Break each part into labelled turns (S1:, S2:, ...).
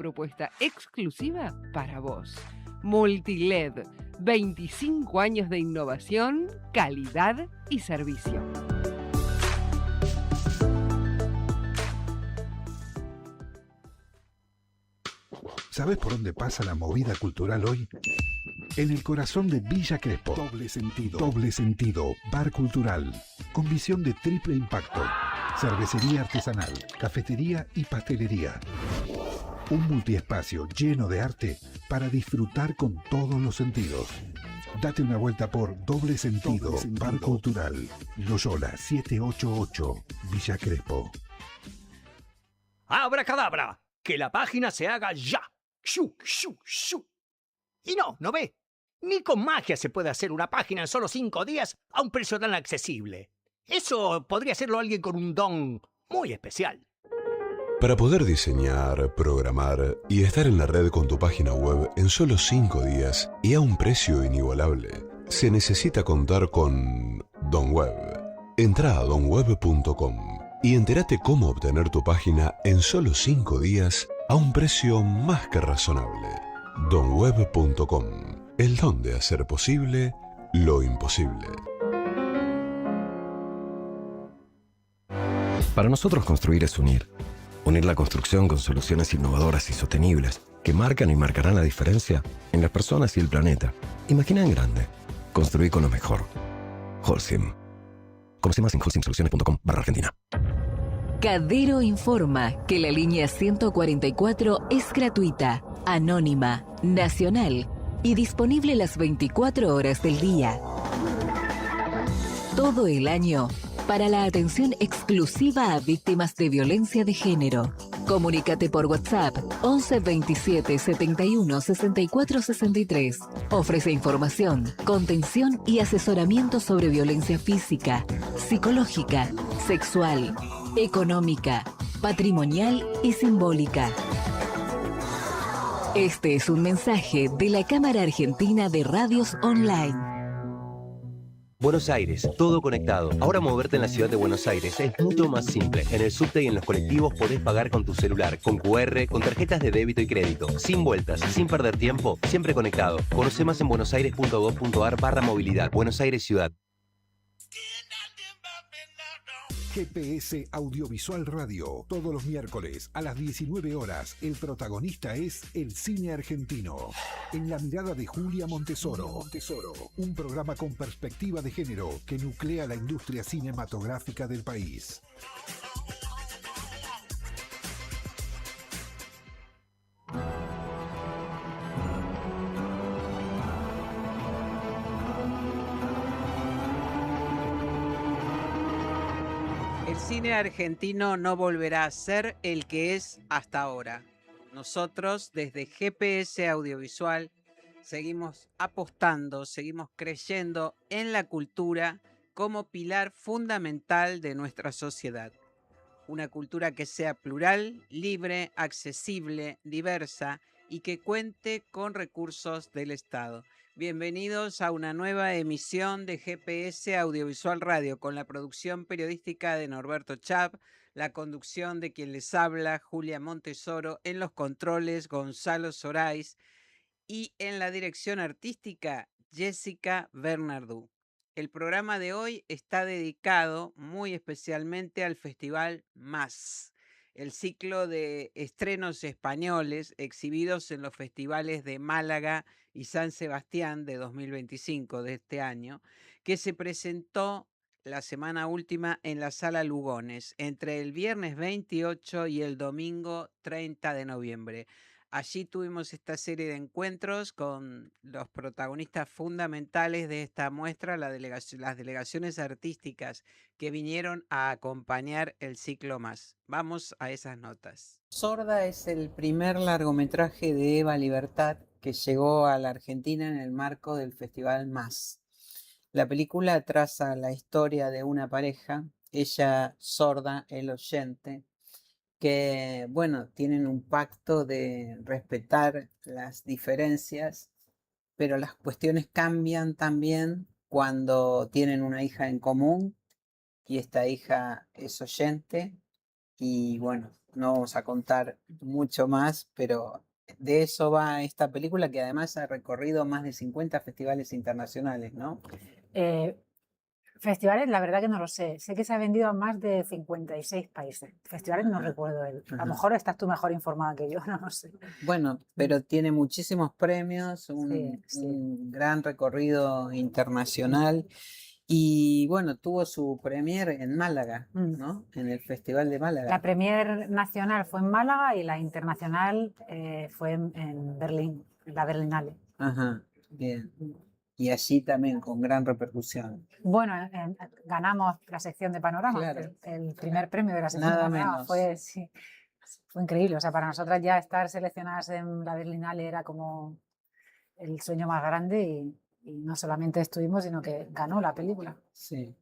S1: propuesta exclusiva para vos. Multiled, 25 años de innovación, calidad y servicio.
S2: ¿Sabés por dónde pasa la movida cultural hoy? En el corazón de Villa Crespo. Doble sentido. Doble sentido. Bar cultural. Con visión de triple impacto. Cervecería artesanal, cafetería y pastelería. Un multiespacio lleno de arte para disfrutar con todos los sentidos. Date una vuelta por Doble Sentido, Bar Cultural. Loyola 788, Villa Crespo.
S3: ¡Abracadabra! ¡Que la página se haga ya! ¡Shu, shu, shu! Y no ve. Ni con magia se puede hacer una página en solo 5 días a un precio tan accesible. Eso podría hacerlo alguien con un don muy especial.
S4: Para poder diseñar, programar y estar en la red con tu página web en solo 5 días y a un precio inigualable, se necesita contar con DonWeb. Entra a donweb.com y entérate cómo obtener tu página en solo 5 días a un precio más que razonable. donweb.com. El don de hacer posible lo imposible.
S5: Para nosotros construir es unir. Unir la construcción con soluciones innovadoras y sostenibles que marcan y marcarán la diferencia en las personas y el planeta. Imagina en grande. Construir con lo mejor. Holcim. Conoce más en holcimsoluciones.com/Argentina.
S6: Cadero informa que la línea 144 es gratuita, anónima, nacional y disponible las 24 horas del día. Todo el año para la atención exclusiva a víctimas de violencia de género. Comunícate por WhatsApp 11 27 71 64 63. Ofrece información, contención y asesoramiento sobre violencia física, psicológica, sexual, económica, patrimonial y simbólica. Este es un mensaje de la Cámara Argentina de Radios Online.
S7: Buenos Aires, todo conectado. Ahora moverte en la ciudad de Buenos Aires es mucho más simple. En el subte y en los colectivos podés pagar con tu celular, con QR, con tarjetas de débito y crédito. Sin vueltas, sin perder tiempo, siempre conectado. Conoce más en buenosaires.gov.ar/movilidad. Buenos Aires Ciudad.
S2: GPS Audiovisual Radio. Todos los miércoles a las 19 horas, el protagonista es el cine argentino. En la mirada de Julia Montesoro. Un programa con perspectiva de género que nuclea la industria cinematográfica del país.
S8: El cine argentino no volverá a ser el que es hasta ahora. Nosotros, desde GPS Audiovisual, seguimos apostando, seguimos creyendo en la cultura como pilar fundamental de nuestra sociedad. Una cultura que sea plural, libre, accesible, diversa y que cuente con recursos del Estado. Bienvenidos a una nueva emisión de GPS Audiovisual Radio con la producción periodística de Norberto Chap, la conducción de quien les habla, Julia Montesoro, en los controles, Gonzalo Sorais y en la dirección artística, Jessica Bernardú. El programa de hoy está dedicado muy especialmente al Festival Más, el ciclo de estrenos españoles exhibidos en los festivales de Málaga y San Sebastián de 2025 de este año, que se presentó la semana última en la Sala Lugones, entre el viernes 28 y el domingo 30 de noviembre. Allí tuvimos esta serie de encuentros con los protagonistas fundamentales de esta muestra, las delegaciones artísticas que vinieron a acompañar el ciclo Más. Vamos a esas notas. Sorda es el primer largometraje de Eva Libertad que llegó a la Argentina en el marco del Festival Más. La película traza la historia de una pareja, ella sorda, él oyente, que, bueno, tienen un pacto de respetar las diferencias, pero las cuestiones cambian también cuando tienen una hija en común y esta hija es oyente y, bueno, no vamos a contar mucho más, pero de eso va esta película que además ha recorrido más de 50 festivales internacionales, ¿no?
S9: Festivales, la verdad que no lo sé. Sé que se ha vendido a más de 56 países. Festivales no recuerdo él. A lo mejor estás tú mejor informada que yo, no lo sé.
S8: Bueno, pero tiene muchísimos premios,
S9: Sí.
S8: un gran recorrido internacional y bueno, tuvo su premier en Málaga, ¿no? En el Festival de Málaga.
S9: La premier nacional fue en Málaga y la internacional fue en Berlín, en la Berlinale.
S8: Ajá, bien. Y allí también con gran repercusión.
S9: Bueno, ganamos la sección de Panorama,
S8: Claro.
S9: el primer premio de la sección
S8: Nada
S9: de Panorama.
S8: menos.
S9: Fue increíble. O sea, para nosotras ya estar seleccionadas en la Berlinale era como el sueño más grande y no solamente estuvimos, sino que ganó la película.
S8: Sí.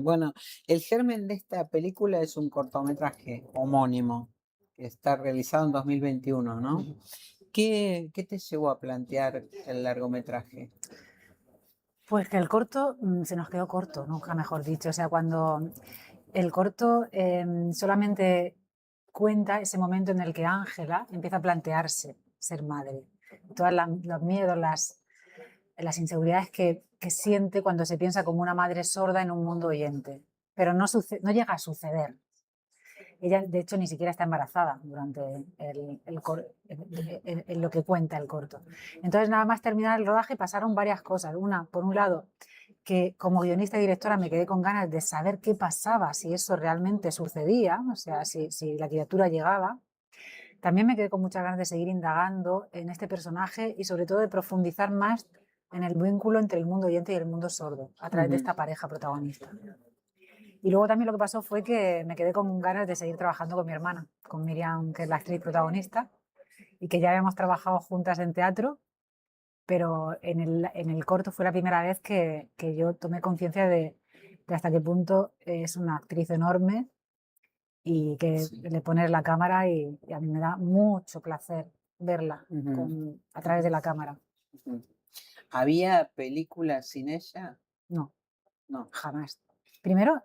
S8: Bueno, el germen de esta película es un cortometraje homónimo que está realizado en 2021, ¿no? ¿Qué te llevó a plantear el largometraje?
S9: Pues que el corto se nos quedó corto, nunca mejor dicho. O sea, cuando el corto solamente cuenta ese momento en el que Ángela empieza a plantearse ser madre. Todos los miedos, las inseguridades que siente cuando se piensa como una madre sorda en un mundo oyente. Pero no llega a suceder. Ella, de hecho, ni siquiera está embarazada durante lo que cuenta el corto. Entonces, nada más terminar el rodaje, pasaron varias cosas. Una, por un lado, que como guionista y directora me quedé con ganas de saber qué pasaba, si eso realmente sucedía, o sea, si la criatura llegaba. También me quedé con muchas ganas de seguir indagando en este personaje y sobre todo de profundizar más en el vínculo entre el mundo oyente y el mundo sordo, a través de esta pareja protagonista. Y luego también lo que pasó fue que me quedé con ganas de seguir trabajando con mi hermana, con Miriam, que es la actriz protagonista, y que ya habíamos trabajado juntas en teatro, pero en el corto fue la primera vez que yo tomé conciencia de hasta qué punto es una actriz enorme y que le pones la cámara y a mí me da mucho placer verla a través de la cámara.
S8: ¿Había películas sin ella?
S9: No, jamás. Primero,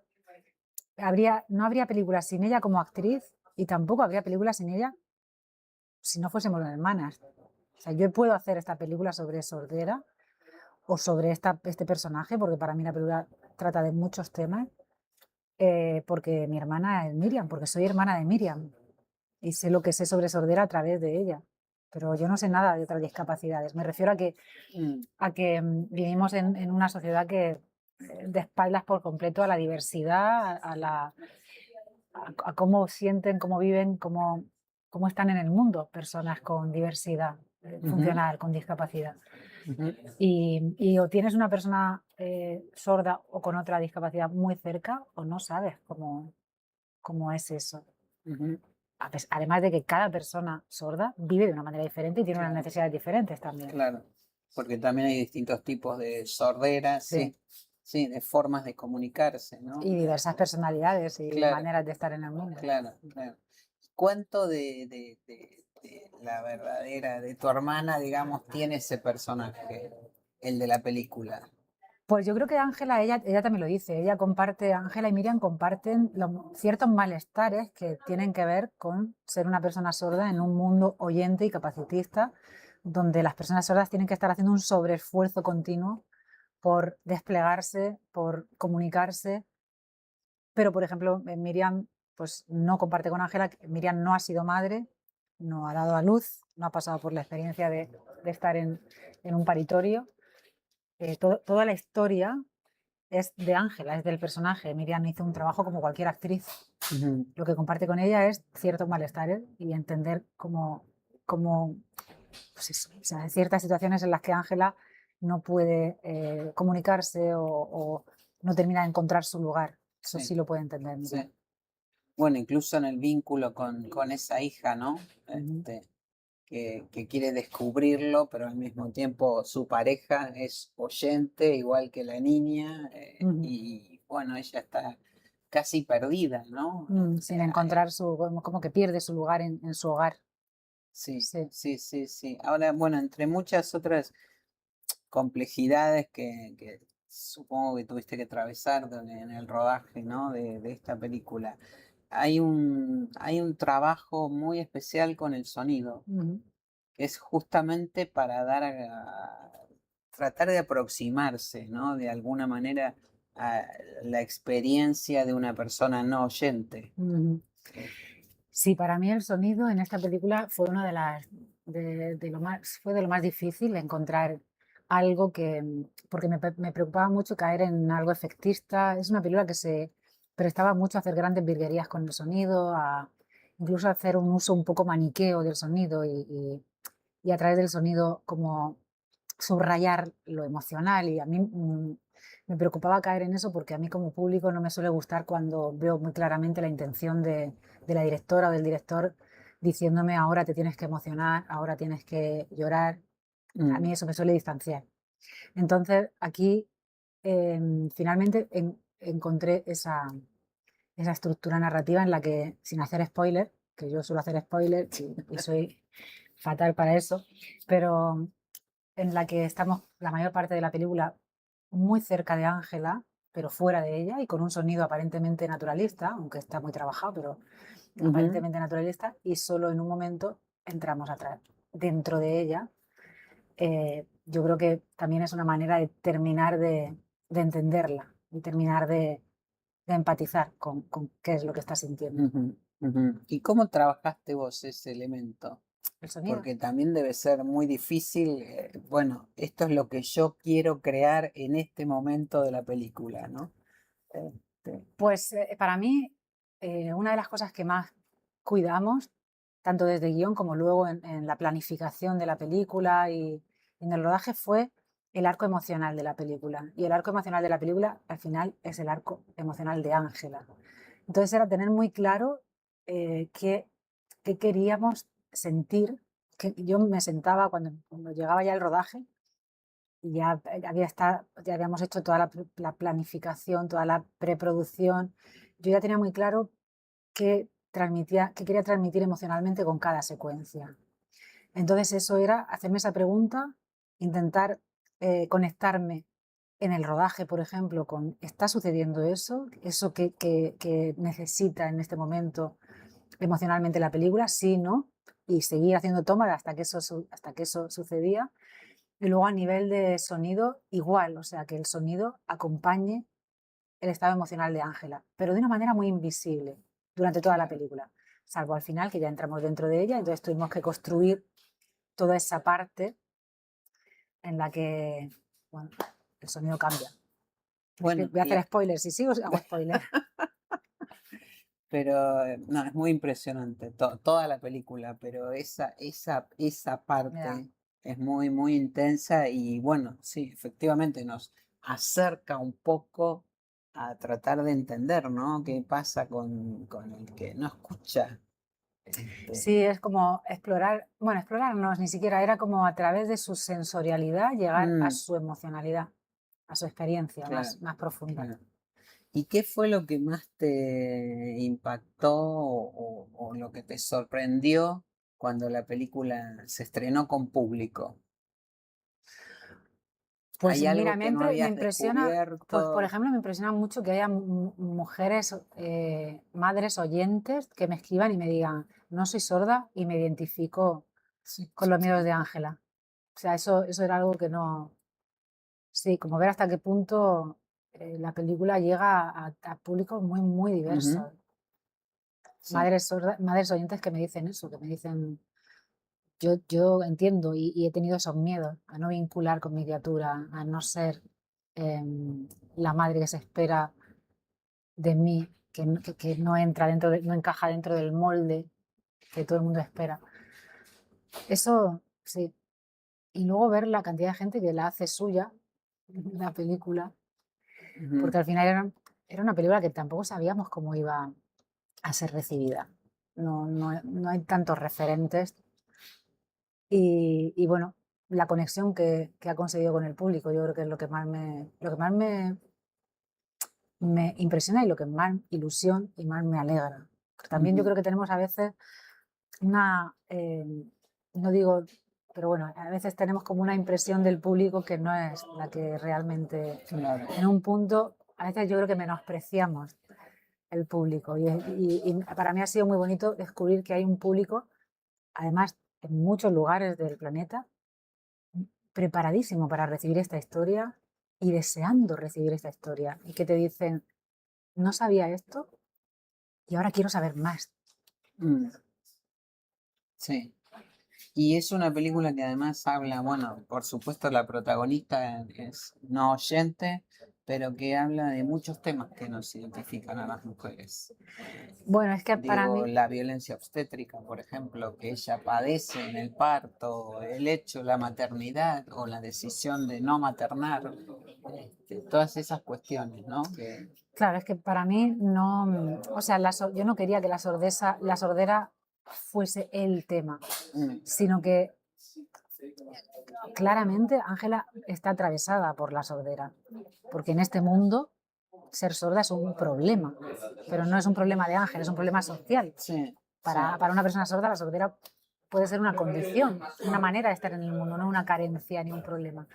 S9: no habría películas sin ella como actriz y tampoco habría películas sin ella si no fuésemos hermanas. O sea, yo puedo hacer esta película sobre sordera o sobre este personaje, porque para mí la película trata de muchos temas, porque mi hermana es Miriam, porque soy hermana de Miriam y sé lo que sé sobre sordera a través de ella. Pero yo no sé nada de otras discapacidades. Me refiero a que vivimos en una sociedad que de espaldas por completo a la diversidad, a cómo sienten, cómo viven, cómo están en el mundo personas con diversidad funcional, con discapacidad. Y o tienes una persona sorda o con otra discapacidad muy cerca o no sabes cómo es eso. Además de que cada persona sorda vive de una manera diferente y tiene unas necesidades diferentes también.
S8: Claro, porque también hay distintos tipos de sordera, sí, de formas de comunicarse, ¿no?
S9: Y diversas personalidades y maneras de estar en el mundo.
S8: Claro. ¿Cuánto de la verdadera, de tu hermana, digamos, tiene ese personaje, el de la película?
S9: Pues yo creo que Ángela, ella también lo dice, Ángela y Miriam comparten ciertos malestares que tienen que ver con ser una persona sorda en un mundo oyente y capacitista, donde las personas sordas tienen que estar haciendo un sobreesfuerzo continuo por desplegarse, por comunicarse. Pero, por ejemplo, Miriam pues, no comparte con Ángela. Miriam no ha sido madre, no ha dado a luz, no ha pasado por la experiencia de estar en un paritorio. Toda la historia es de Ángela, es del personaje. Miriam hizo un trabajo como cualquier actriz. Lo que comparte con ella es ciertos malestares y entender cómo pues eso, o sea, ciertas situaciones en las que Ángela no puede comunicarse o no termina de encontrar su lugar. Eso sí lo puede entender.
S8: Sí. Bueno, incluso en el vínculo con esa hija, ¿no? Que quiere descubrirlo, pero al mismo tiempo su pareja es oyente, igual que la niña, y bueno, ella está casi perdida, ¿no?
S9: Sin encontrar como que pierde su lugar en su hogar.
S8: Sí. Ahora, bueno, entre muchas otras complejidades que supongo que tuviste que atravesar en el rodaje, ¿no? de esta película, hay un trabajo muy especial con el sonido,
S9: Ujú.
S8: que es justamente para tratar de aproximarse, ¿no? De alguna manera a la experiencia de una persona no oyente.
S9: Ujú. Sí, para mí el sonido en esta película fue una fue de lo más difícil encontrar algo porque me preocupaba mucho caer en algo efectista. Es una película que se prestaba mucho a hacer grandes virguerías con el sonido, incluso a hacer un uso un poco maniqueo del sonido y a través del sonido como subrayar lo emocional y a mí me preocupaba caer en eso porque a mí como público no me suele gustar cuando veo muy claramente la intención de la directora o del director diciéndome ahora te tienes que emocionar, ahora tienes que llorar. A mí eso me suele distanciar. Entonces aquí finalmente encontré esa estructura narrativa en la que, sin hacer spoiler, que yo suelo hacer spoiler y soy fatal para eso, pero en la que estamos la mayor parte de la película muy cerca de Ángela, pero fuera de ella y con un sonido aparentemente naturalista, aunque está muy trabajado, pero aparentemente naturalista, y solo en un momento entramos atrás, dentro de ella. Yo creo que también es una manera de terminar de entenderla y terminar de empatizar con qué es lo que está sintiendo.
S8: Ujú, ujú. ¿Y cómo trabajaste vos ese elemento?
S9: El sonido.
S8: Porque también debe ser muy difícil, bueno, esto es lo que yo quiero crear en este momento de la película, ¿no?
S9: Pues para mí, una de las cosas que más cuidamos, tanto desde guión como luego en la planificación de la película y en el rodaje, fue el arco emocional de la película. Y el arco emocional de la película, al final, es el arco emocional de Ángela. Entonces era tener muy claro qué queríamos sentir. Que yo me sentaba cuando llegaba ya el rodaje y ya habíamos hecho toda la planificación, toda la preproducción. Yo ya tenía muy claro qué quería transmitir emocionalmente con cada secuencia. Entonces eso era hacerme esa pregunta, intentar conectarme en el rodaje, por ejemplo, con ¿está sucediendo eso? ¿Eso que necesita en este momento emocionalmente la película? Sí, no. Y seguir haciendo tomas hasta que eso sucedía. Y luego a nivel de sonido, igual, o sea, que el sonido acompañe el estado emocional de Ángela, pero de una manera muy invisible durante toda la película, salvo al final que ya entramos dentro de ella, entonces tuvimos que construir toda esa parte en la que, bueno, el sonido cambia.
S8: Bueno,
S9: Voy a hacer spoilers, si sigo hago spoilers.
S8: pero no, es muy impresionante toda la película, pero esa
S9: Ya.
S8: parte es muy, muy intensa y bueno, sí, efectivamente nos acerca un poco a tratar de entender, ¿no? ¿Qué pasa con el que no escucha?
S9: Sí, es como explorar, bueno, explorar no, ni siquiera, era como a través de su sensorialidad llegar a su emocionalidad, a su experiencia
S8: Claro,
S9: más profunda.
S8: claro. ¿Y qué fue lo que más te impactó o lo que te sorprendió cuando la película se estrenó con público?
S9: Pues
S8: ¿Hay
S9: mira,
S8: algo que no
S9: me
S8: habías
S9: impresiona, pues por
S8: descubierto?
S9: ejemplo, me impresiona mucho que haya mujeres, madres oyentes que me escriban y me digan, no soy sorda y me identifico
S8: Sí,
S9: con los miedos de Ángela. O sea, eso era algo que no, sí, como ver hasta qué punto la película llega a públicos muy, muy diversos.
S8: sí,
S9: Madres oyentes que me dicen eso, que me dicen, yo entiendo y he tenido esos miedos a no vincular con mi criatura, a no ser la madre que se espera de mí, que no entra no encaja dentro del molde que todo el mundo espera. Eso sí. Y luego ver la cantidad de gente que la hace suya, la película, porque al final era una película que tampoco sabíamos cómo iba a ser recibida. No hay tantos referentes. Y bueno, la conexión que ha conseguido con el público, yo creo que es lo que más me impresiona y lo que más ilusión y más me alegra. También yo creo que tenemos a veces no digo, pero bueno, a veces tenemos como una impresión del público que no es la que realmente,
S8: claro.
S9: en un punto, a veces yo creo que menospreciamos el público. Y para mí ha sido muy bonito descubrir que hay un público, además en muchos lugares del planeta, preparadísimo para recibir esta historia y deseando recibir esta historia. Y que te dicen, no sabía esto y ahora quiero saber más.
S8: Sí. Y es una película que además habla, bueno, por supuesto la protagonista es no oyente, pero que habla de muchos temas que nos identifican a las mujeres.
S9: Bueno, es que para
S8: Digo,
S9: mí...
S8: la violencia obstétrica, por ejemplo, que ella padece en el parto, el hecho, la maternidad o la decisión de no maternar, todas esas cuestiones, ¿no?
S9: Claro, es que para mí no, o sea, yo no quería que la sordera fuese el tema, sino que claramente Ángela está atravesada por la sordera, porque en este mundo ser sorda es un problema, pero no es un problema de Ángela, es un problema social.
S8: Sí,
S9: para una persona sorda, la sordera puede ser una condición, una manera de estar en el mundo, no una carencia ni un problema.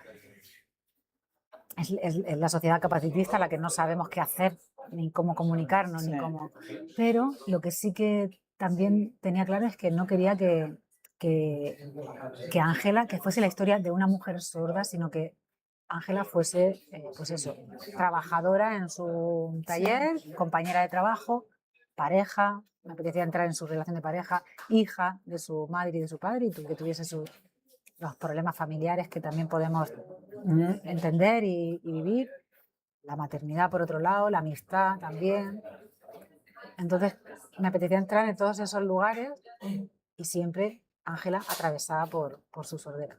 S9: Es la sociedad capacitista la que no sabemos qué hacer, ni cómo comunicarnos, ni cómo... Pero lo que sí que también tenía claro es que no quería que Ángela, que fuese la historia de una mujer sorda, sino que Ángela fuese, pues eso, trabajadora en su taller, compañera de trabajo, pareja, me apetecía entrar en su relación de pareja, hija de su madre y de su padre, y que tuviese los problemas familiares que también podemos entender y vivir, la maternidad por otro lado, la amistad también. Entonces me apetecía entrar en todos esos lugares y siempre Ángela atravesada por su sordera.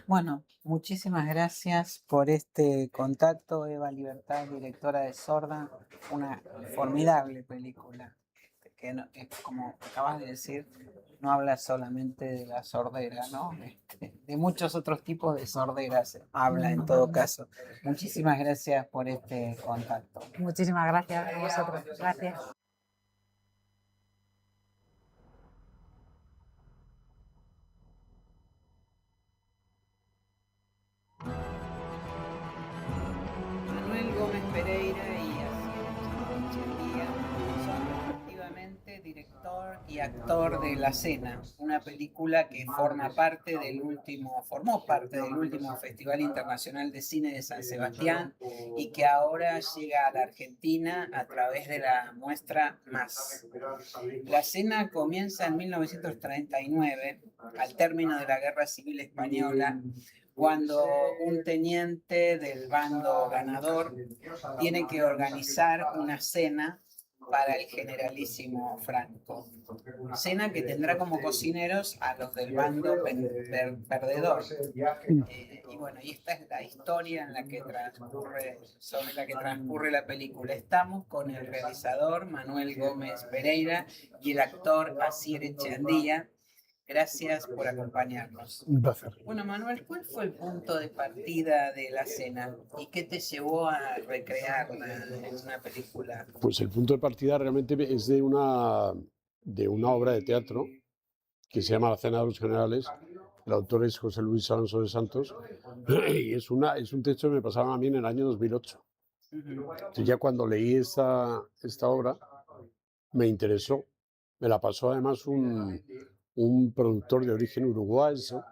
S8: Bueno, muchísimas gracias por este contacto, Eva Libertad, directora de Sorda, una formidable película que como acabas de decir, no habla solamente de la sordera, ¿no? De muchos otros tipos de sorderas habla en todo caso. Muchísimas gracias por este contacto.
S9: Muchísimas gracias a vosotros. Gracias.
S8: Manuel Gómez Pereira y Asier Echeandía son respectivamente director y actor de La Cena, una película que formó parte del último Festival Internacional de Cine de San Sebastián y que ahora llega a la Argentina a través de la muestra Más. La Cena comienza en 1939, al término de la Guerra Civil Española, cuando un teniente del bando ganador tiene que organizar una cena para el generalísimo Franco. Cena que tendrá como cocineros a los del bando perdedor. Y bueno, y esta es la historia en la que sobre la que transcurre la película. Estamos con el realizador Manuel Gómez Pereira y el actor Asier Echeandía. Gracias por acompañarnos.
S10: Un placer.
S8: Bueno, Manuel, ¿cuál fue el punto de partida de La Cena y qué te llevó a recrearla en una película?
S10: Pues el punto de partida realmente es de una obra de teatro que se llama La Cena de los Generales. El autor es José Luis Alonso de Santos y es un texto que me pasaron a mí en el año 2008. Entonces ya cuando leí esta obra me interesó. Me la pasó además un productor de origen uruguayo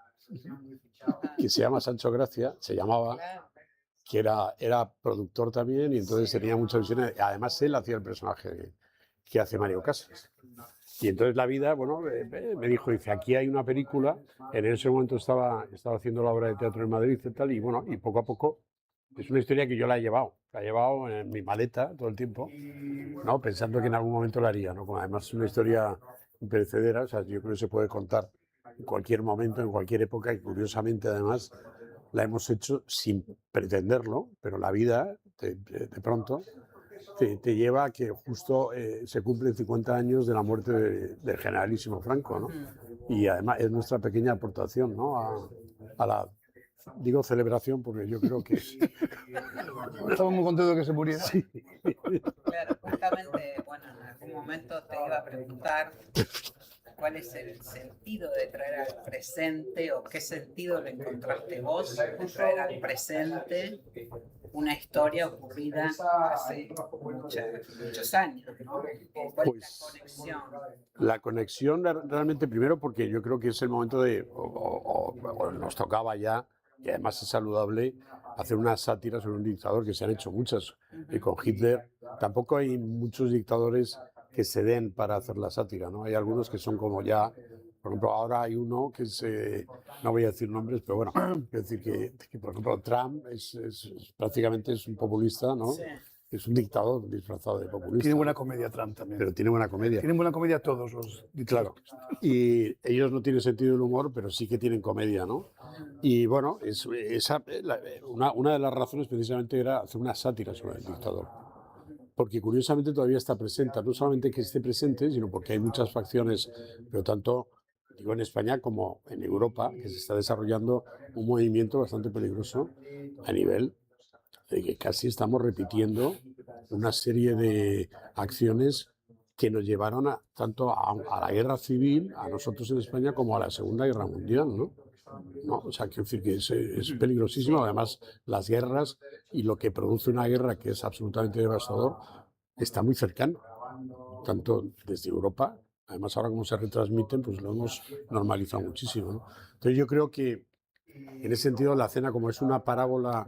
S10: que se llama Sancho Gracia, se llamaba, que era productor también y entonces tenía muchas visiones. Además él hacía el personaje que hace Mario Casas. Y entonces la vida, bueno, me dijo, dice, aquí hay una película. En ese momento estaba haciendo la obra de teatro en Madrid y tal, y bueno, y poco a poco es una historia que yo la he llevado en mi maleta todo el tiempo, ¿no? Pensando que en algún momento la haría, ¿no? Como además es una historia imperecedera, o sea, yo creo que se puede contar en cualquier momento, en cualquier época, y curiosamente además la hemos hecho sin pretenderlo, pero la vida de pronto te lleva a que justo se cumplen 50 años de la muerte del generalísimo Franco, ¿no? Y además es nuestra pequeña aportación, ¿no? a la, digo celebración porque yo creo que
S11: estamos muy contentos de que se muriera.
S10: Sí.
S8: Claro, justamente, bueno, en algún momento te iba a preguntar cuál es el sentido de traer al presente o qué sentido le encontraste vos de traer al presente una historia ocurrida hace muchos años, ¿no? ¿Cuál es la conexión?
S10: La conexión realmente primero porque yo creo que es el momento de, o nos tocaba ya, y además es saludable, hacer una sátira sobre un dictador, que se han hecho muchas, y con Hitler tampoco hay muchos dictadores que se den para hacer la sátira, ¿no? Hay algunos que son como ya, por ejemplo, ahora hay uno que es, no voy a decir nombres, pero bueno, quiero decir que por ejemplo Trump prácticamente es un populista, ¿no?
S8: Sí.
S10: Es un dictador disfrazado de populista.
S11: Tiene buena comedia Trump también.
S10: Pero tiene buena comedia.
S11: Tienen buena comedia todos los dictadores.
S10: Claro. Y ellos no tienen sentido del humor, pero sí que tienen comedia, ¿no? Y bueno, una de las razones precisamente era hacer una sátira sobre el dictador. Porque curiosamente todavía está presente, no solamente que esté presente, sino porque hay muchas facciones, pero tanto digo en España como en Europa, que se está desarrollando un movimiento bastante peligroso a nivel de que casi estamos repitiendo una serie de acciones que nos llevaron tanto a la guerra civil, a nosotros en España, como a la Segunda Guerra Mundial, ¿no? O sea, quiero decir que es peligrosísimo. Además, las guerras y lo que produce una guerra, que es absolutamente devastador, está muy cercano, tanto desde Europa. Además, ahora como se retransmiten, pues lo hemos normalizado muchísimo, ¿no? Entonces yo creo que en ese sentido la cena, como es una parábola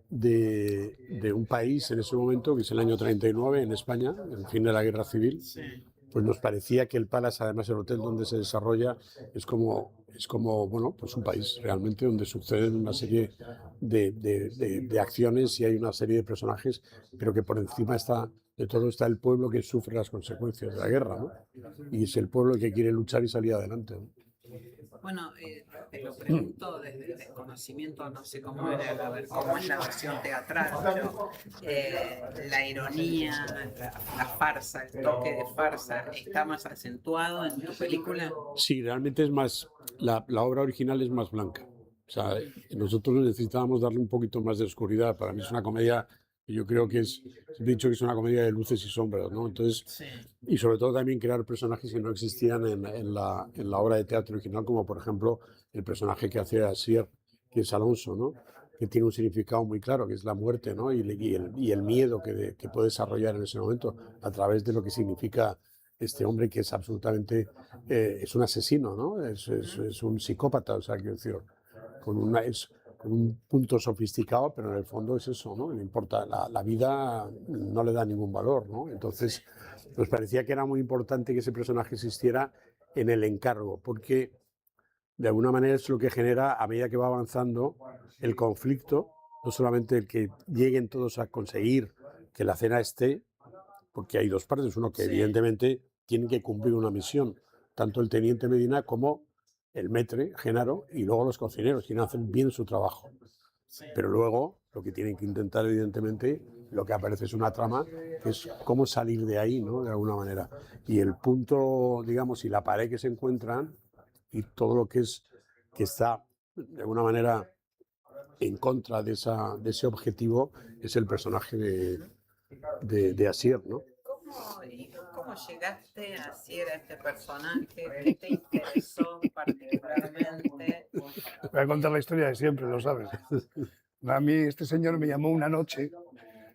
S10: de un país en ese momento, que es el año 39 en España, el fin de la guerra civil, pues nos parecía que el Palace, además el hotel donde se desarrolla, es como bueno, pues un país realmente donde suceden una serie de acciones y hay una serie de personajes, pero que por encima de todo está el pueblo que sufre las consecuencias de la guerra, ¿no? Y es el pueblo que quiere luchar y salir adelante, ¿no?
S8: Bueno, te lo pregunto desde el desconocimiento, no sé cómo es la versión teatral, pero la ironía, la farsa, el toque de farsa, ¿está más acentuado en tu película?
S10: Sí, realmente es más, la obra original es más blanca. O sea, nosotros necesitábamos darle un poquito más de oscuridad. Para mí es una comedia, yo creo que he dicho que es una comedia de luces y sombras, ¿no? Entonces,
S8: Sí.
S10: Y sobre todo también crear personajes que no existían en la obra de teatro original, como por ejemplo el personaje que hace Asier, que es Alonso, ¿no? Que tiene un significado muy claro, que es la muerte, ¿no? Y el miedo que puede desarrollar en ese momento a través de lo que significa este hombre, que es absolutamente, es un asesino, ¿no? Es un psicópata, o sea, quiero decir, con un punto sofisticado, pero en el fondo es eso, ¿no? Le importa, la vida no le da ningún valor, ¿no? Entonces, nos parecía que era muy importante que ese personaje existiera en el encargo, porque de alguna manera es lo que genera, a medida que va avanzando el conflicto, no solamente el que lleguen todos a conseguir que la cena esté, porque hay dos partes, uno que evidentemente tiene que cumplir una misión, tanto el teniente Medina como el maître, Genaro, y luego los cocineros, quienes hacen bien su trabajo. Pero luego lo que tienen que intentar, evidentemente, lo que aparece es una trama, que es cómo salir de ahí, ¿no? De alguna manera. Y el punto, digamos, y la pared que se encuentran, y todo lo que está, de alguna manera, en contra de ese objetivo, es el personaje de Asier, ¿no?
S8: ¿Cómo llegaste a Asier, a este personaje? ¿Qué te interesó particularmente?
S11: Voy a contar la historia de siempre, lo sabes. A mí este señor me llamó una noche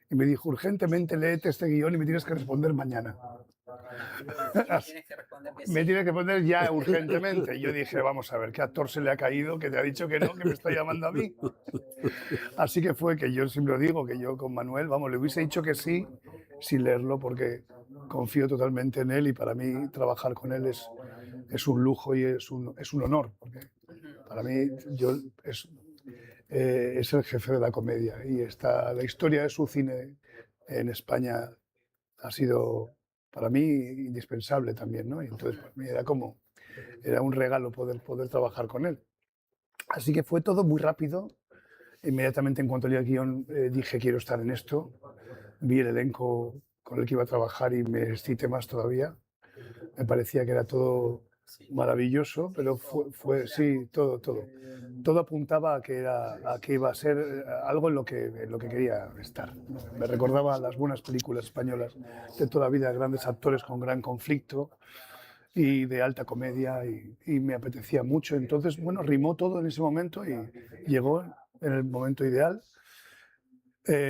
S11: y me dijo, urgentemente léete este guión y me tienes que responder mañana.
S8: Tienes que responder que sí.
S11: Me tienes que responder ya urgentemente. Y yo dije, vamos a ver, ¿qué actor se le ha caído que te ha dicho que no, que me está llamando a mí? Así que fue que yo siempre lo digo, que yo con Manuel, vamos, le hubiese dicho que sí sin leerlo porque confío totalmente en él y para mí trabajar con él es un lujo y es un honor. Porque para mí es el jefe de la comedia y la historia de su cine en España ha sido para mí indispensable también, ¿no? Y entonces para mí era un regalo poder trabajar con él. Así que fue todo muy rápido. Inmediatamente en cuanto leí el guión dije quiero estar en esto. Vi el elenco con el que iba a trabajar y me excité más todavía. Me parecía que era todo maravilloso, pero fue sí, todo. Todo apuntaba a que iba a ser algo en lo que quería estar. Me recordaba a las buenas películas españolas de toda la vida, grandes actores con gran conflicto, y de alta comedia y me apetecía mucho. Entonces, bueno, rimó todo en ese momento y llegó en el momento ideal.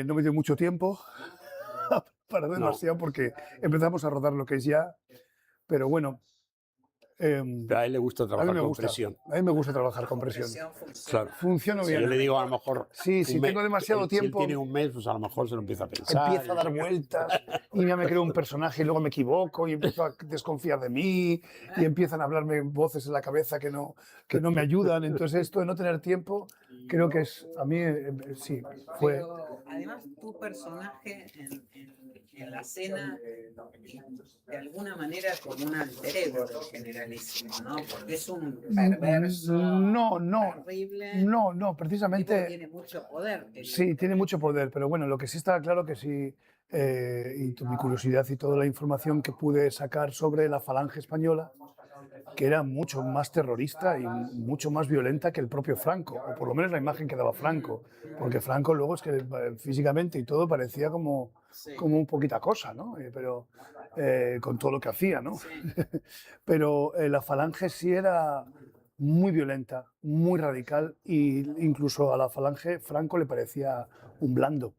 S11: No me dio mucho tiempo para demasiado porque empezamos a rodar lo que es ya, pero bueno.
S10: Pero a él le gusta trabajar con presión.
S11: A mí me gusta trabajar con presión.
S10: Claro.
S11: Funciona
S10: Si
S11: bien.
S10: yo le digo a lo mejor...
S11: Sí, si tengo demasiado tiempo...
S10: Si él tiene un mes, pues a lo mejor se lo empieza a pensar.
S11: Empieza a dar vueltas y ya me creo un personaje y luego me equivoco y empiezo a desconfiar de mí y empiezan a hablarme voces en la cabeza que no me ayudan. Entonces esto de no tener tiempo creo que es, a mí sí, fue...
S8: Pero además tu personaje en la cena de alguna manera como un alter ego generalísimo, ¿no? Porque es un perverso terrible.
S11: No, precisamente...
S8: Tiene mucho poder.
S11: Sí, tiene mucho poder, pero bueno, lo que sí está claro que sí, y mi curiosidad y toda la información que pude sacar sobre la Falange Española, que era mucho más terrorista y mucho más violenta que el propio Franco, o por lo menos la imagen que daba Franco, porque Franco luego es que físicamente y todo parecía como un poquita cosa, ¿no? Pero con todo lo que hacía, ¿no? Pero la Falange sí era muy violenta, muy radical, e incluso a la Falange Franco le parecía un blando.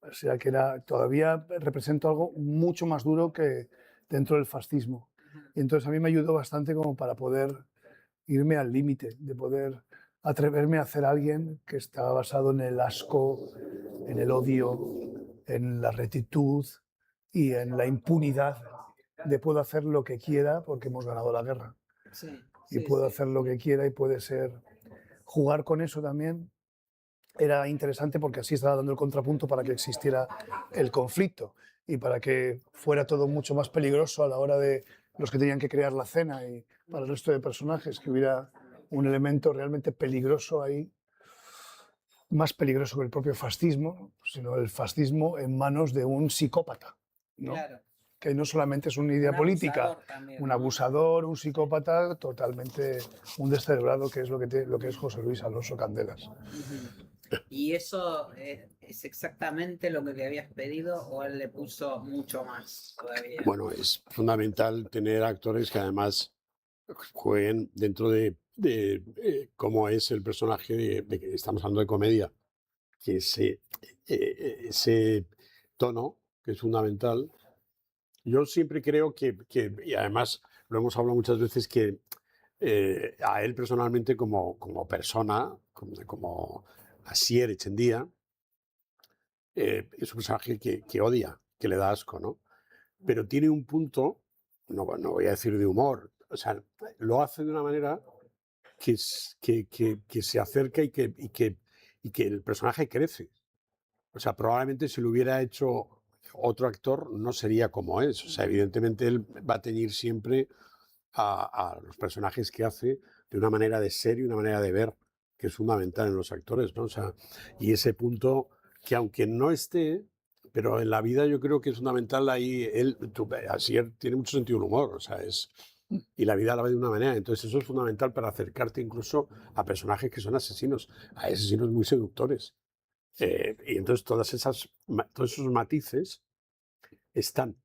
S11: O sea que todavía representa algo mucho más duro que dentro del fascismo. Y entonces a mí me ayudó bastante como para poder irme al límite, de poder atreverme a hacer a alguien que estaba basado en el asco, en el odio, en la rectitud y en la impunidad de puedo hacer lo que quiera porque hemos ganado la guerra. Y puedo hacer lo que quiera y puede ser... Jugar con eso también era interesante porque así estaba dando el contrapunto para que existiera el conflicto y para que fuera todo mucho más peligroso a la hora de los que tenían que crear la cena y para el resto de personajes, que hubiera un elemento realmente peligroso ahí, más peligroso que el propio fascismo, sino el fascismo en manos de un psicópata, ¿no? Claro. Que no solamente es una idea política, un abusador, un psicópata, totalmente un descerebrado, que es lo que es José Luis Alonso Candelas.
S8: ¿Y eso es exactamente lo que le habías pedido o él le puso mucho más todavía?
S10: Bueno, es fundamental tener actores que además jueguen dentro de cómo es el personaje de que estamos hablando de comedia, que ese tono que es fundamental. Yo siempre creo y además lo hemos hablado muchas veces, que a él personalmente como persona, como Asier Echendía, es un personaje que odia, que le da asco, ¿no? Pero tiene un punto, no voy a decir de humor, o sea, lo hace de una manera que se acerca y que el personaje crece. O sea, probablemente si lo hubiera hecho otro actor no sería como es. O sea, evidentemente él va a teñir siempre a los personajes que hace de una manera de ser y una manera de ver que es fundamental en los actores, ¿no? O sea, y ese punto que aunque no esté, pero en la vida yo creo que es fundamental ahí. Asier tiene mucho sentido del humor, o sea, y la vida la ve de una manera. Entonces eso es fundamental para acercarte incluso a personajes que son asesinos, a asesinos muy seductores. Y entonces todos esos matices están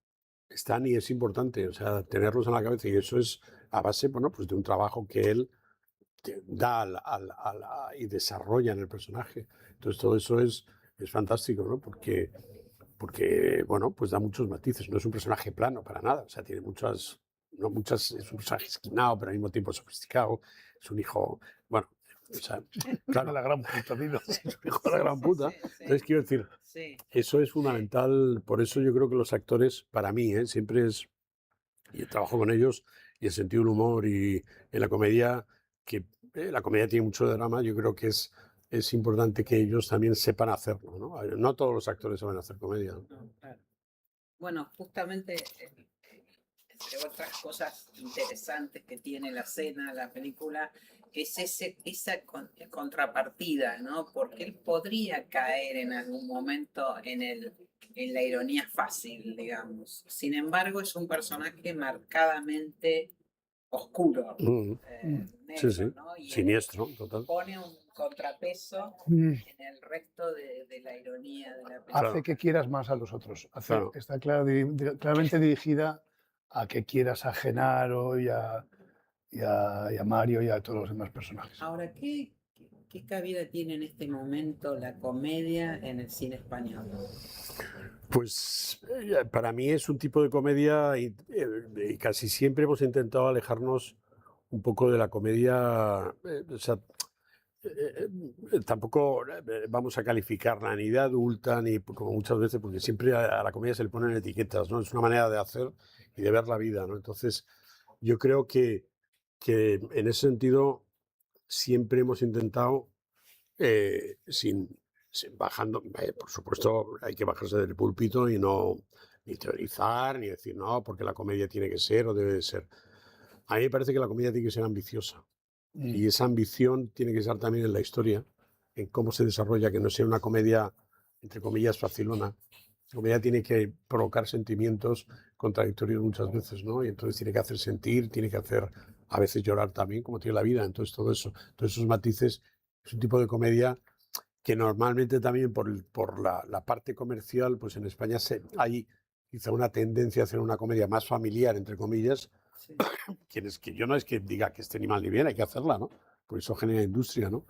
S10: y es importante, o sea, tenerlos en la cabeza, y eso es a base, bueno, pues de un trabajo que él da y desarrolla en el personaje. Entonces todo eso es fantástico, ¿no? Porque, bueno, pues da muchos matices, no es un personaje plano para nada, o sea, tiene es un personaje esquinado, pero al mismo tiempo sofisticado, es un hijo, bueno, o sea, claro,
S11: la gran puta, digo.
S10: Es un hijo de la gran puta. Entonces quiero decir, eso es fundamental, por eso yo creo que los actores, para mí, siempre es, y trabajo con ellos, y el sentido del humor y en la comedia, que la comedia tiene mucho drama, yo creo que es importante que ellos también sepan hacerlo, ¿no? No todos los actores saben hacer comedia, ¿no?
S8: Claro. Bueno, justamente, entre otras cosas interesantes que tiene la cena, la película, es esa contrapartida, ¿no? Porque él podría caer en algún momento en la ironía fácil, digamos. Sin embargo, es un personaje marcadamente oscuro, negro,
S10: sí,
S8: ¿no? Y
S10: siniestro, total.
S8: Pone un contrapeso en el resto de la ironía de la película.
S11: Hace que quieras más a los otros. Está claramente dirigida a que quieras a Genaro y a Mario y a todos los demás personajes.
S8: Ahora, ¿qué cabida tiene en este momento la comedia en el cine español?
S10: Pues para mí es un tipo de comedia y casi siempre hemos intentado alejarnos un poco de la comedia, o sea, tampoco vamos a calificarla ni de adulta ni como muchas veces, porque siempre a la comedia se le ponen etiquetas, ¿no? Es una manera de hacer y de ver la vida, ¿no? Entonces, yo creo que en ese sentido siempre hemos intentado, sin bajando, por supuesto, hay que bajarse del púlpito y no ni teorizar, ni decir, no, porque la comedia tiene que ser o debe de ser. A mí me parece que la comedia tiene que ser ambiciosa. Y esa ambición tiene que estar también en la historia, en cómo se desarrolla, que no sea una comedia, entre comillas, facilona. La comedia tiene que provocar sentimientos contradictorios muchas veces, ¿no? Y entonces tiene que hacer sentir, tiene que hacer a veces llorar también, como tiene la vida. Entonces todo eso, todos esos matices, es un tipo de comedia que normalmente también por la parte comercial, pues en España hay quizá una tendencia a hacer una comedia más familiar, entre comillas,
S8: Sí.
S10: que yo no es que diga que esté ni mal ni bien, hay que hacerla, ¿no? Por eso genera industria, ¿no?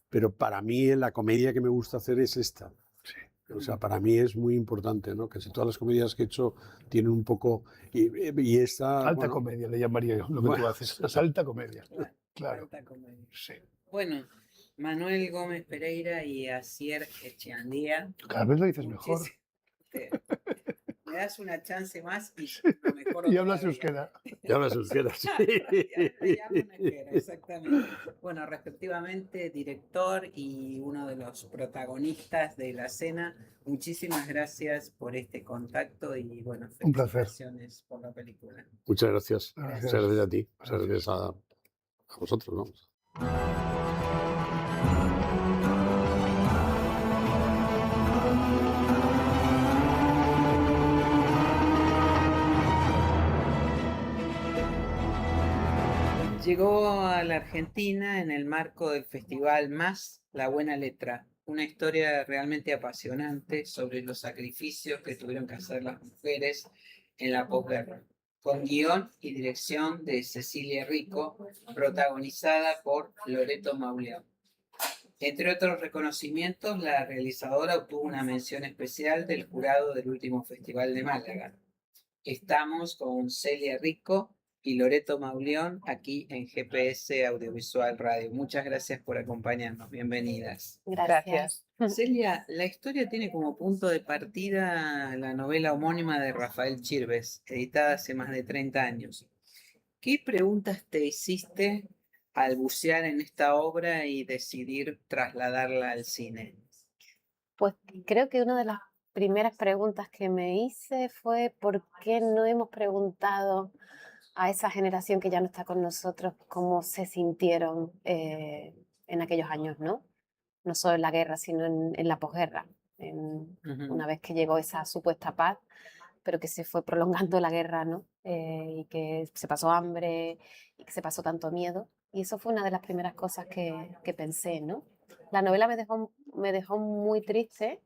S10: Pero para mí la comedia que me gusta hacer es esta.
S11: Sí.
S10: O sea, para mí es muy importante, ¿no? Casi todas las comedias que he hecho tienen un poco... Y esta...
S11: Alta
S10: bueno,
S11: comedia le llamaría yo, lo que tú haces. Es alta comedia. Claro.
S8: Alta comedia.
S11: Sí.
S8: Bueno, Manuel Gómez Pereira y Asier Echeandía.
S11: Cada vez lo dices mejor.
S8: Me das una chance más y lo mejor.
S11: Y hablas euskera.
S10: Y hablas euskera, sí.
S8: Exactamente. Bueno, respectivamente, director y uno de los protagonistas de la escena. Muchísimas gracias por este contacto y bueno,
S11: Un placer.
S8: felicitaciones por la película.
S10: Muchas gracias.
S11: Gracias.
S10: Muchas gracias a ti. Muchas gracias a vosotros, ¿no?
S8: Llegó a la Argentina en el marco del festival Más La Buena Letra, una historia realmente apasionante sobre los sacrificios que tuvieron que hacer las mujeres en la posguerra, con guión y dirección de Cecilia Rico, protagonizada por Loreto Mauleón. Entre otros reconocimientos, la realizadora obtuvo una mención especial del jurado del último Festival de Málaga. Estamos con Celia Rico y Loreto Mauleón aquí en GPS Audiovisual Radio. Muchas gracias por acompañarnos. Bienvenidas.
S12: Gracias.
S8: Celia, la historia tiene como punto de partida la novela homónima de Rafael Chirves, editada hace más de 30 años. ¿Qué preguntas te hiciste al bucear en esta obra y decidir trasladarla al cine?
S12: Pues creo que una de las primeras preguntas que me hice fue ¿por qué no hemos preguntado a esa generación que ya no está con nosotros cómo se sintieron en aquellos años, ¿no? No solo en la guerra, sino en la posguerra, una vez que llegó esa supuesta paz, pero que se fue prolongando la guerra, ¿no? Y que se pasó hambre y que se pasó tanto miedo. Y eso fue una de las primeras cosas que pensé, ¿no? La novela me dejó muy triste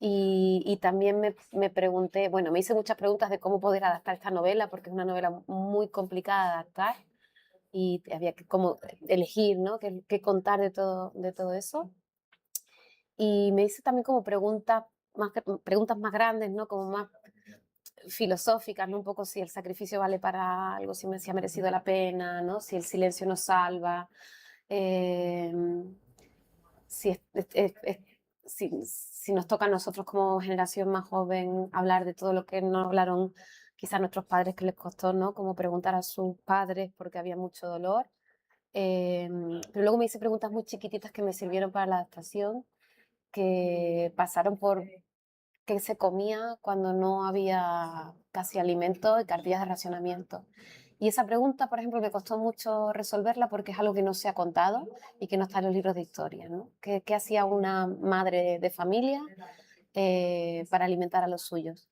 S12: y también me pregunté, bueno, me hice muchas preguntas de cómo poder adaptar esta novela, porque es una novela muy complicada de adaptar y había que como elegir, ¿no? qué contar de todo eso. Y me hice también como preguntas más grandes, ¿no? Como más filosóficas, ¿no? Un poco si el sacrificio vale para algo, si ha merecido la pena, ¿no? Si el silencio nos salva, si nos toca a nosotros como generación más joven hablar de todo lo que no hablaron quizás nuestros padres, que les costó, ¿no? Como preguntar a sus padres porque había mucho dolor. Pero luego me hice preguntas muy chiquititas que me sirvieron para la adaptación, que pasaron por qué se comía cuando no había casi alimento y cartillas de racionamiento. Y esa pregunta, por ejemplo, me costó mucho resolverla porque es algo que no se ha contado y que no está en los libros de historia, ¿no? ¿Qué hacía una madre de familia para alimentar a los suyos?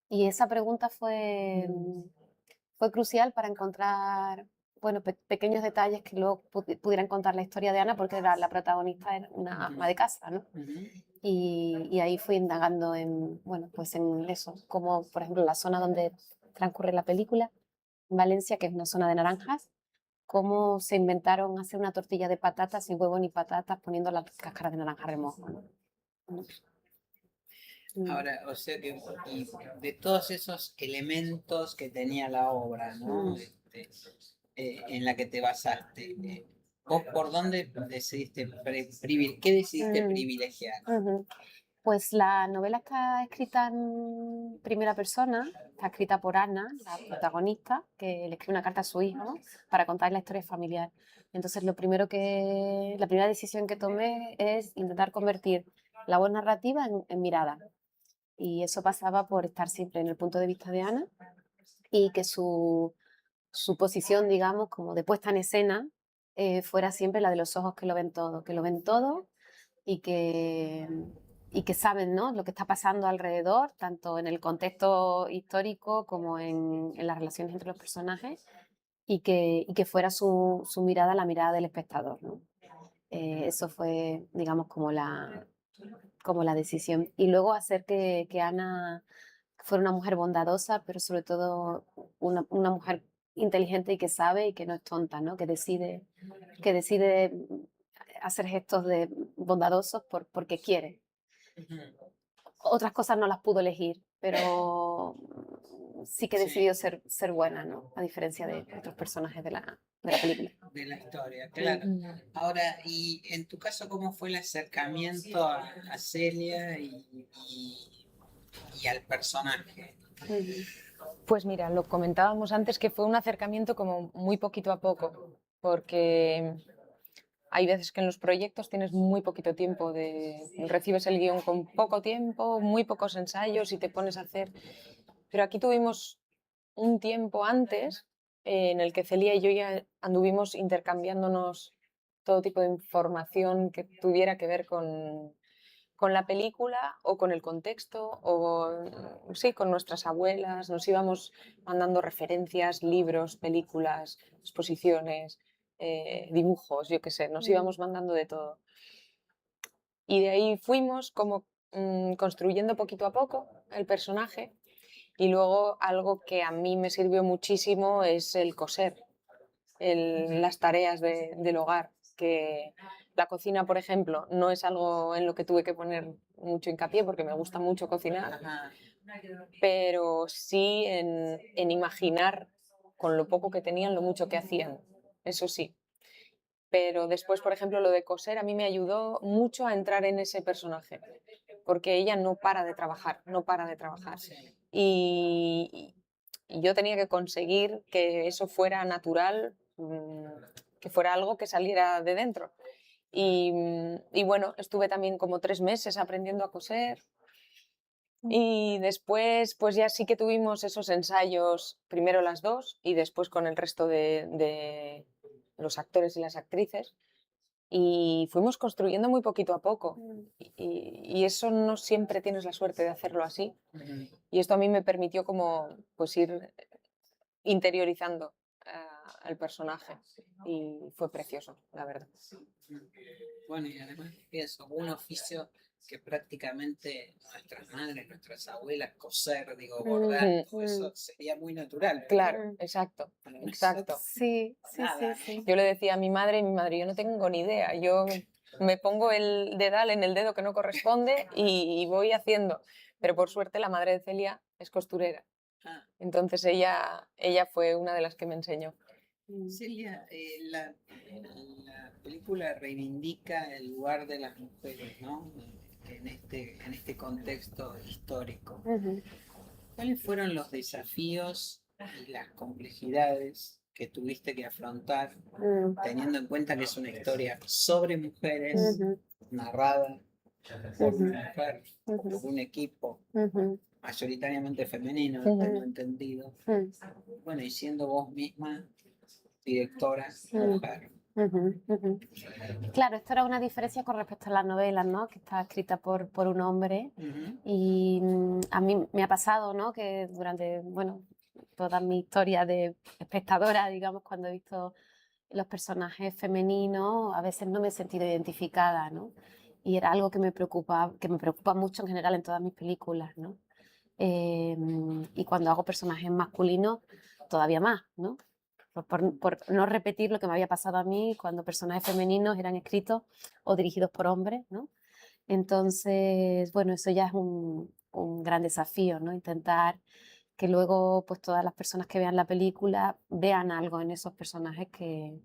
S12: Y esa pregunta fue crucial para encontrar, bueno, pequeños detalles que luego pudieran contar la historia de Ana, porque la protagonista era una ama de casa, ¿no? Y ahí fui indagando en, bueno, pues en eso, como por ejemplo la zona donde transcurre la película, Valencia, que es una zona de naranjas, cómo se inventaron hacer una tortilla de patatas sin huevo ni patatas poniendo las cáscaras de naranja a remojo, ¿no?
S8: Ahora, o sea que y de todos esos elementos que tenía la obra, ¿no? En la que te basaste, ¿vos por dónde decidiste, qué decidiste privilegiar?
S12: Pues la novela está escrita en primera persona, está escrita por Ana, la protagonista, que le escribe una carta a su hijo para contar la historia familiar. Entonces la primera decisión que tomé es intentar convertir la voz narrativa en mirada. Y eso pasaba por estar siempre en el punto de vista de Ana y que su posición, digamos, como de puesta en escena, fuera siempre la de los ojos que lo ven todo y que saben, ¿no?, lo que está pasando alrededor, tanto en el contexto histórico como en las relaciones entre los personajes, y que fuera su mirada la mirada del espectador, ¿no? Eso fue, digamos, como la decisión. Y luego hacer que Ana fuera una mujer bondadosa, pero sobre todo una mujer inteligente y que sabe y que no es tonta, ¿no? Que decide hacer gestos bondadosos porque quiere. Otras cosas no las pudo elegir, pero sí que decidió ser buena, ¿no? A diferencia de otros personajes de la película.
S8: De la historia, claro. Ahora, y en tu caso, ¿cómo fue el acercamiento a Celia y al personaje?
S13: Pues mira, lo comentábamos antes que fue un acercamiento como muy poquito a poco, porque hay veces que en los proyectos tienes muy poquito tiempo, recibes el guión con poco tiempo, muy pocos ensayos y te pones a hacer. Pero aquí tuvimos un tiempo antes en el que Celia y yo ya anduvimos intercambiándonos todo tipo de información que tuviera que ver con la película o con el contexto o sí, con nuestras abuelas. Nos íbamos mandando referencias, libros, películas, exposiciones, dibujos, yo qué sé, nos íbamos mandando de todo. Y de ahí fuimos como construyendo poquito a poco el personaje. Y luego algo que a mí me sirvió muchísimo es el coser, las tareas del hogar, que la cocina, por ejemplo, no es algo en lo que tuve que poner mucho hincapié porque me gusta mucho cocinar, pero sí en imaginar con lo poco que tenían, lo mucho que hacían, eso sí. Pero después, por ejemplo, lo de coser a mí me ayudó mucho a entrar en ese personaje, porque ella no para de trabajar, no para de trabajar. Y yo tenía que conseguir que eso fuera natural, que fuera algo que saliera de dentro. Y bueno, estuve también como 3 meses aprendiendo a coser. Y después, pues ya sí que tuvimos esos ensayos, primero las dos y después con el resto de los actores y las actrices. Y fuimos construyendo muy poquito a poco. Y eso no siempre tienes la suerte de hacerlo así. Y esto a mí me permitió como pues ir interiorizando al personaje. Y fue precioso, la verdad.
S8: Bueno, y además eso, un oficio que prácticamente nuestras madres, nuestras abuelas, coser, digo, bordar, todo eso sería muy natural.
S13: Claro, exacto.
S12: Sí.
S13: Yo le decía a mi madre, yo no tengo ni idea, yo me pongo el dedal en el dedo que no corresponde y voy haciendo. Pero por suerte la madre de Celia es costurera. Entonces ella fue una de las que me enseñó.
S8: Celia, la película reivindica el lugar de las mujeres, ¿no? En este contexto histórico. ¿Cuáles fueron los desafíos y las complejidades que tuviste que afrontar, teniendo en cuenta que es una historia sobre mujeres, narrada por una mujer, por un equipo mayoritariamente femenino, tengo entendido? Bueno, y siendo vos misma directora, mujer.
S12: Claro, esto era una diferencia con respecto a las novelas, ¿no? Que está escrita por un hombre. Y a mí me ha pasado, ¿no? Que durante, bueno, toda mi historia de espectadora, digamos, cuando he visto los personajes femeninos, a veces no me he sentido identificada, ¿no? Y era algo que me preocupa mucho en general en todas mis películas, ¿no? Y cuando hago personajes masculinos, todavía más, ¿no? Por no repetir lo que me había pasado a mí cuando personajes femeninos eran escritos o dirigidos por hombres, ¿no? Entonces, bueno, eso ya es un gran desafío, ¿no? Intentar que luego pues todas las personas que vean la película vean algo en esos personajes que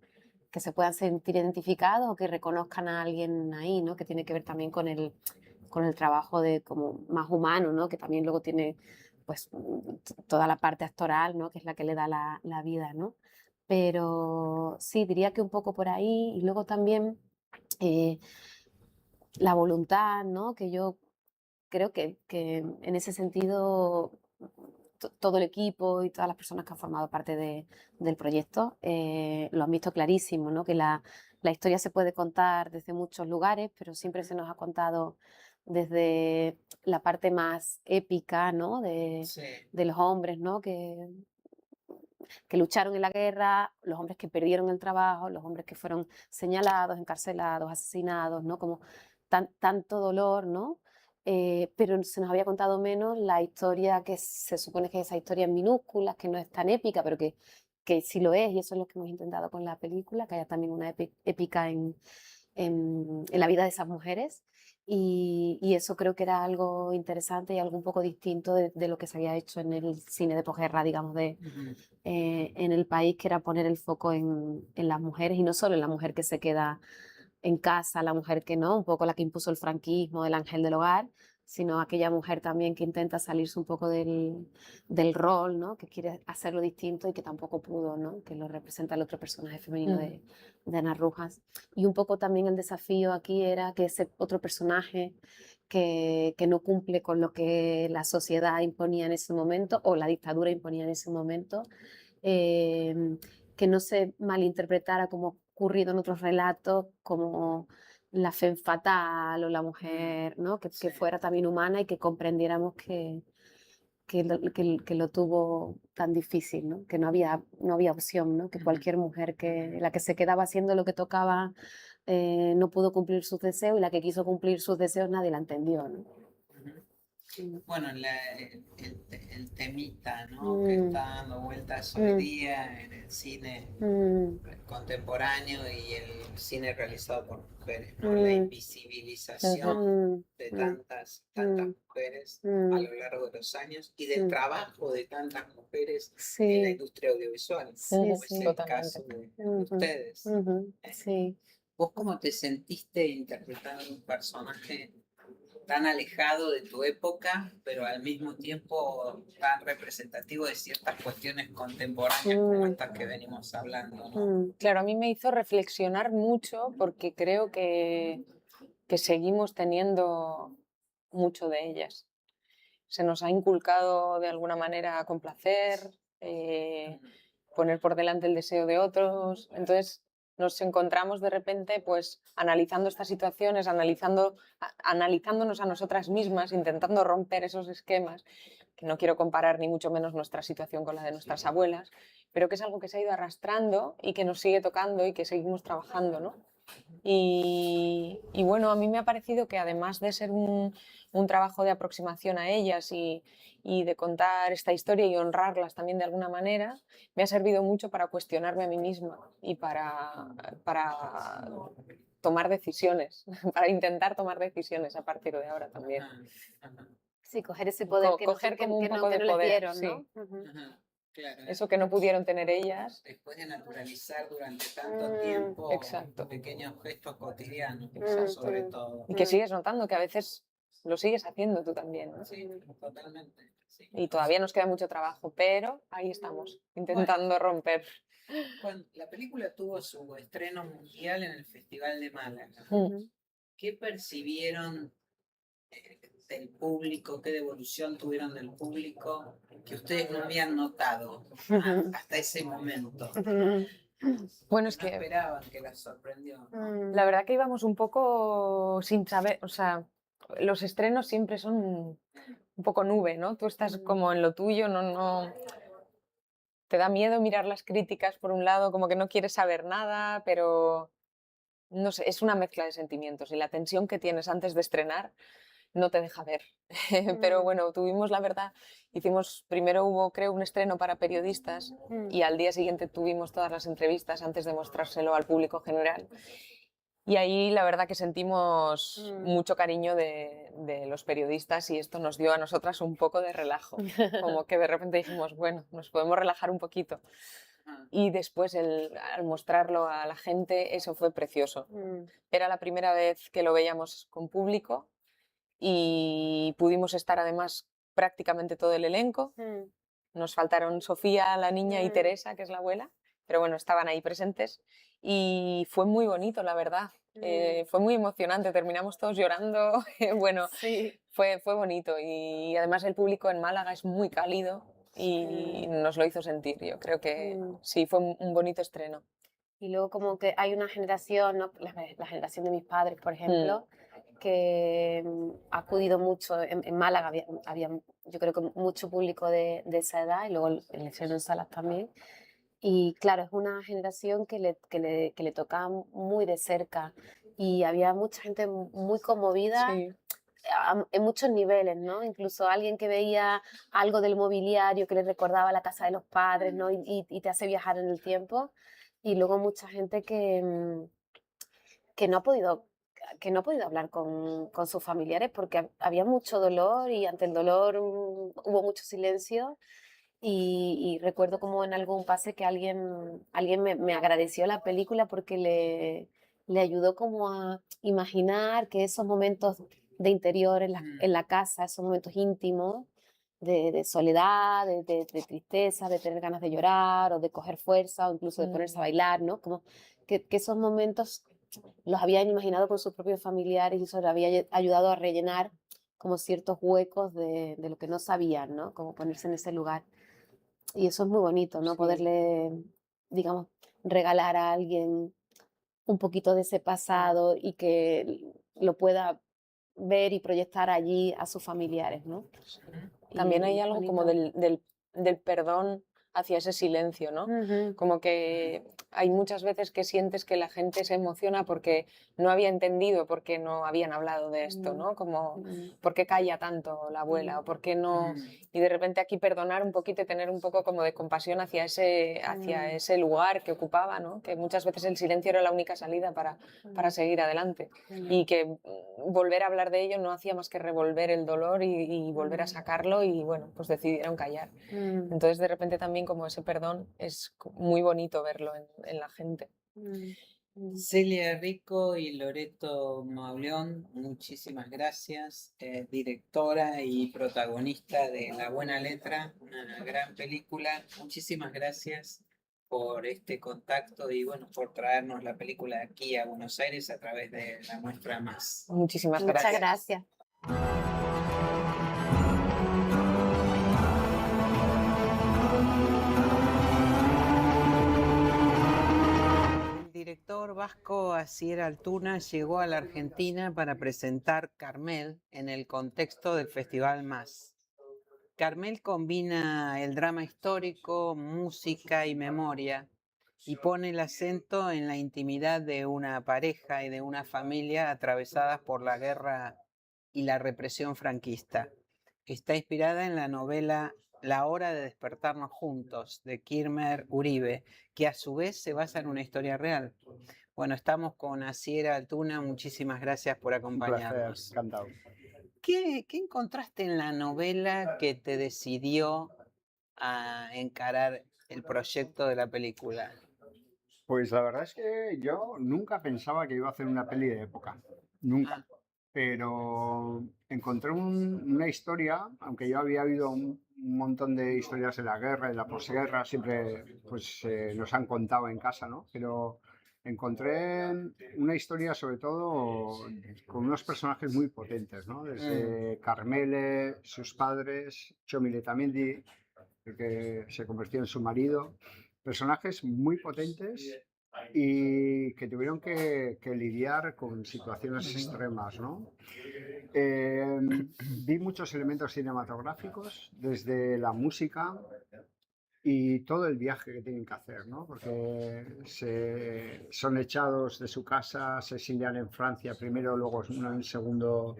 S12: se puedan sentir identificados o que reconozcan a alguien ahí, ¿no? Que tiene que ver también con el trabajo de como más humano, ¿no? Que también luego tiene pues toda la parte actoral, ¿no? Que es la que le da la vida, ¿no? Pero sí, diría que un poco por ahí y luego también la voluntad, ¿no? Que yo creo que en ese sentido todo el equipo y todas las personas que han formado parte del proyecto lo han visto clarísimo, ¿no? Que la historia se puede contar desde muchos lugares, pero siempre se nos ha contado desde la parte más épica, ¿no? De los hombres, ¿no? Que lucharon en la guerra, los hombres que perdieron el trabajo, los hombres que fueron señalados, encarcelados, asesinados, ¿no? Como tanto dolor, ¿no? Pero se nos había contado menos la historia que se supone que es esa historia en minúsculas, que no es tan épica, pero que sí lo es, y eso es lo que hemos intentado con la película, que haya también una épica en la vida de esas mujeres. Y eso creo que era algo interesante y algo un poco distinto de lo que se había hecho en el cine de posguerra, digamos, en el país, que era poner el foco en las mujeres, y no solo en la mujer que se queda en casa, la mujer que no, un poco la que impuso el franquismo, el ángel del hogar, sino aquella mujer también que intenta salirse un poco del rol, ¿no? Que quiere hacerlo distinto y que tampoco pudo, ¿no? Que lo representa el otro personaje femenino de Ana Rujas. Y un poco también el desafío aquí era que ese otro personaje que no cumple con lo que la sociedad imponía en ese momento o la dictadura imponía en ese momento, que no se malinterpretara como ocurrido en otros relatos, como la femme fatal o la mujer, ¿no? Que fuera también humana y que comprendiéramos que lo tuvo tan difícil, ¿no? Que no había opción, ¿no? Que cualquier mujer la que se quedaba haciendo lo que tocaba no pudo cumplir sus deseos, y la que quiso cumplir sus deseos nadie la entendió, ¿no?
S8: Bueno, el temita, ¿no? Que está dando vueltas hoy día en el cine contemporáneo y el cine realizado por mujeres, ¿no? La invisibilización de tantas mujeres a lo largo de los años y del trabajo de tantas mujeres en la industria audiovisual, como es el caso de ustedes. ¿Vos cómo te sentiste interpretando un personaje tan alejado de tu época, pero al mismo tiempo tan representativo de ciertas cuestiones contemporáneas como estas que venimos hablando, ¿no?
S13: Claro, a mí me hizo reflexionar mucho, porque creo que seguimos teniendo mucho de ellas. Se nos ha inculcado de alguna manera complacer, poner por delante el deseo de otros. Entonces nos encontramos de repente pues analizando estas situaciones, analizándonos a nosotras mismas, intentando romper esos esquemas, que no quiero comparar ni mucho menos nuestra situación con la de nuestras abuelas, pero que es algo que se ha ido arrastrando y que nos sigue tocando y que seguimos trabajando, ¿no? Y bueno, a mí me ha parecido que además de ser un trabajo de aproximación a ellas y de contar esta historia y honrarlas también de alguna manera, me ha servido mucho para cuestionarme a mí misma y para tomar decisiones, para intentar tomar decisiones a partir de ahora también.
S12: Sí, coger ese poder
S13: coger como un poco de
S12: les
S13: poder,
S12: dieron,
S13: sí.
S12: ¿no?
S8: Claro,
S13: eso que no pudieron tener ellas.
S8: Después de naturalizar durante tanto tiempo pequeños gestos cotidianos, sobre todo.
S13: Y que sigues notando que a veces lo sigues haciendo tú también, ¿no?
S8: Sí, totalmente. Sí.
S13: Y todavía nos queda mucho trabajo, pero ahí estamos, intentando romper.
S8: Bueno, la película tuvo su estreno mundial en el Festival de Málaga. ¿Qué percibieron del público? ¿Qué devolución tuvieron del público que ustedes no habían notado hasta ese momento?
S13: Bueno, es
S8: no
S13: que
S8: esperaban, que las sorprendió, ¿no?
S13: La verdad que íbamos un poco sin saber, o sea, los estrenos siempre son un poco nube, ¿no? Tú estás como en lo tuyo, no te da miedo mirar las críticas por un lado, como que no quieres saber nada, pero no sé, es una mezcla de sentimientos, y la tensión que tienes antes de estrenar no te deja ver. Pero bueno, tuvimos, la verdad, primero hubo, creo, un estreno para periodistas y al día siguiente tuvimos todas las entrevistas antes de mostrárselo al público general. Y ahí la verdad que sentimos mucho cariño de los periodistas y esto nos dio a nosotras un poco de relajo. Como que de repente dijimos, bueno, nos podemos relajar un poquito. Y después al mostrarlo a la gente, eso fue precioso. Era la primera vez que lo veíamos con público y pudimos estar además prácticamente todo el elenco. Nos faltaron Sofía, la niña, y Teresa, que es la abuela, pero bueno, estaban ahí presentes y fue muy bonito, la verdad. Fue muy emocionante, terminamos todos llorando. Bueno,
S12: Sí.
S13: fue bonito y además el público en Málaga es muy cálido y nos lo hizo sentir. Yo creo que sí, fue un bonito estreno.
S12: Y luego como que hay una generación, ¿no? La generación de mis padres, por ejemplo, que ha acudido mucho. En Málaga había, yo creo que mucho público de esa edad y luego el estreno en salas también. Y claro, es una generación que le toca muy de cerca y había mucha gente muy conmovida.
S13: Sí.
S12: En muchos niveles, ¿no? Incluso alguien que veía algo del mobiliario que le recordaba la casa de los padres, ¿no? Y te hace viajar en el tiempo. Y luego mucha gente que no ha podido hablar con sus familiares porque había mucho dolor y ante el dolor hubo mucho silencio. Y recuerdo como en algún pase que alguien me agradeció la película porque le ayudó como a imaginar que esos momentos de interior en la casa, esos momentos íntimos de soledad, de tristeza, de tener ganas de llorar o de coger fuerza o incluso de ponerse a bailar, ¿no? Como que esos momentos los habían imaginado con sus propios familiares y eso le había ayudado a rellenar como ciertos huecos de lo que no sabían, ¿no? Como ponerse en ese lugar. Y eso es muy bonito, ¿no?
S13: Sí.
S12: Poderle, digamos, regalar a alguien un poquito de ese pasado y que lo pueda ver y proyectar allí a sus familiares, ¿no?
S13: También hay
S12: Y
S13: algo como
S12: bonito.
S13: del perdón hacia ese silencio, ¿no? Como que hay muchas veces que sientes que la gente se emociona porque no había entendido por qué no habían hablado de esto, ¿no? Como por qué calla tanto la abuela o por qué no... Y de repente aquí perdonar un poquito y tener un poco como de compasión hacia ese lugar que ocupaba, ¿no? Que muchas veces el silencio era la única salida para seguir adelante y que volver a hablar de ello no hacía más que revolver el dolor y volver a sacarlo y bueno, pues decidieron callar. Entonces de repente también como ese perdón es muy bonito verlo en la gente.
S8: Celia Rico y Loreto Mauleón, muchísimas gracias, directora y protagonista de La Buena Letra, una gran película. Muchísimas gracias por este contacto y bueno, por traernos la película aquí a Buenos Aires a través de la muestra Más.
S13: Muchísimas
S12: Muchas
S13: gracias.
S12: gracias.
S8: El director vasco Asier Altuna llegó a la Argentina para presentar Carmel en el contexto del Festival Más. Carmel combina el drama histórico, música y memoria y pone el acento en la intimidad de una pareja y de una familia atravesadas por la guerra y la represión franquista. Está inspirada en la novela La hora de despertarnos juntos, de Kilmer Uribe, que a su vez se basa en una historia real. Bueno, estamos con Asier Altuna, muchísimas gracias por acompañarnos.
S10: Encantado.
S8: ¿Qué encontraste en la novela que te decidió a encarar el proyecto de la película?
S14: Pues la verdad es que yo nunca pensaba que iba a hacer una peli de época, nunca. Pero encontré una historia, aunque ya había habido un montón de historias de la guerra y de la posguerra, siempre pues nos han contado en casa, ¿no? Pero encontré una historia sobre todo con unos personajes muy potentes, ¿no? Desde Carmele, sus padres, Txomin Letamendi, el que se convirtió en su marido, personajes muy potentes y que tuvieron que lidiar con situaciones extremas, ¿no? Vi muchos elementos cinematográficos, desde la música y todo el viaje que tienen que hacer, ¿no? Porque son echados de su casa, se exilian en Francia primero, luego un segundo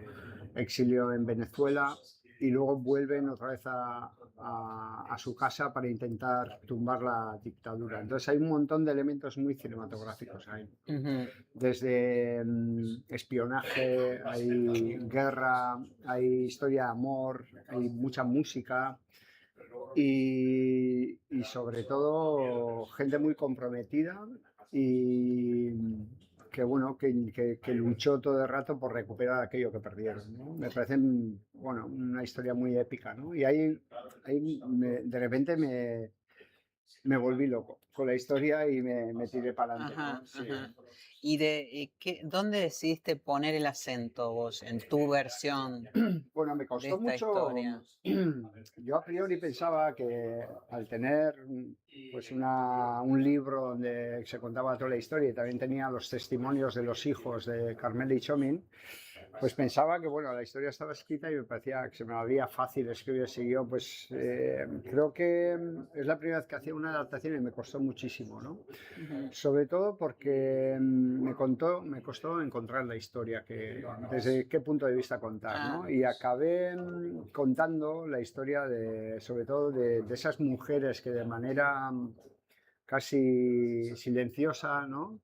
S14: exilio en Venezuela y luego vuelven otra vez a su casa para intentar tumbar la dictadura. Entonces hay un montón de elementos muy cinematográficos ahí. Desde espionaje, hay guerra, hay historia de amor, hay mucha música. Y sobre todo gente muy comprometida y que bueno que luchó todo el rato por recuperar aquello que perdieron, ¿no? Me parece bueno, una historia muy épica, ¿no? Y ahí de repente me volví loco con la historia y me tiré para adelante, ¿no? Sí.
S8: ¿Y dónde decidiste poner el acento vos en tu versión
S14: Bueno, me
S8: de
S14: costó
S8: esta
S14: mucho.
S8: historia?
S14: Yo a priori pensaba que al tener pues un libro donde se contaba toda la historia y también tenía los testimonios de los hijos de Carmela y Chomin, pues pensaba que bueno, la historia estaba escrita y me parecía que se me había fácil escribir ese guión. Pues creo que es la primera vez que hacía una adaptación y me costó muchísimo, ¿no? Sobre todo porque me costó encontrar la historia, desde qué punto de vista contar, ¿no? Y acabé contando la historia sobre todo de esas mujeres que de manera casi silenciosa, ¿no?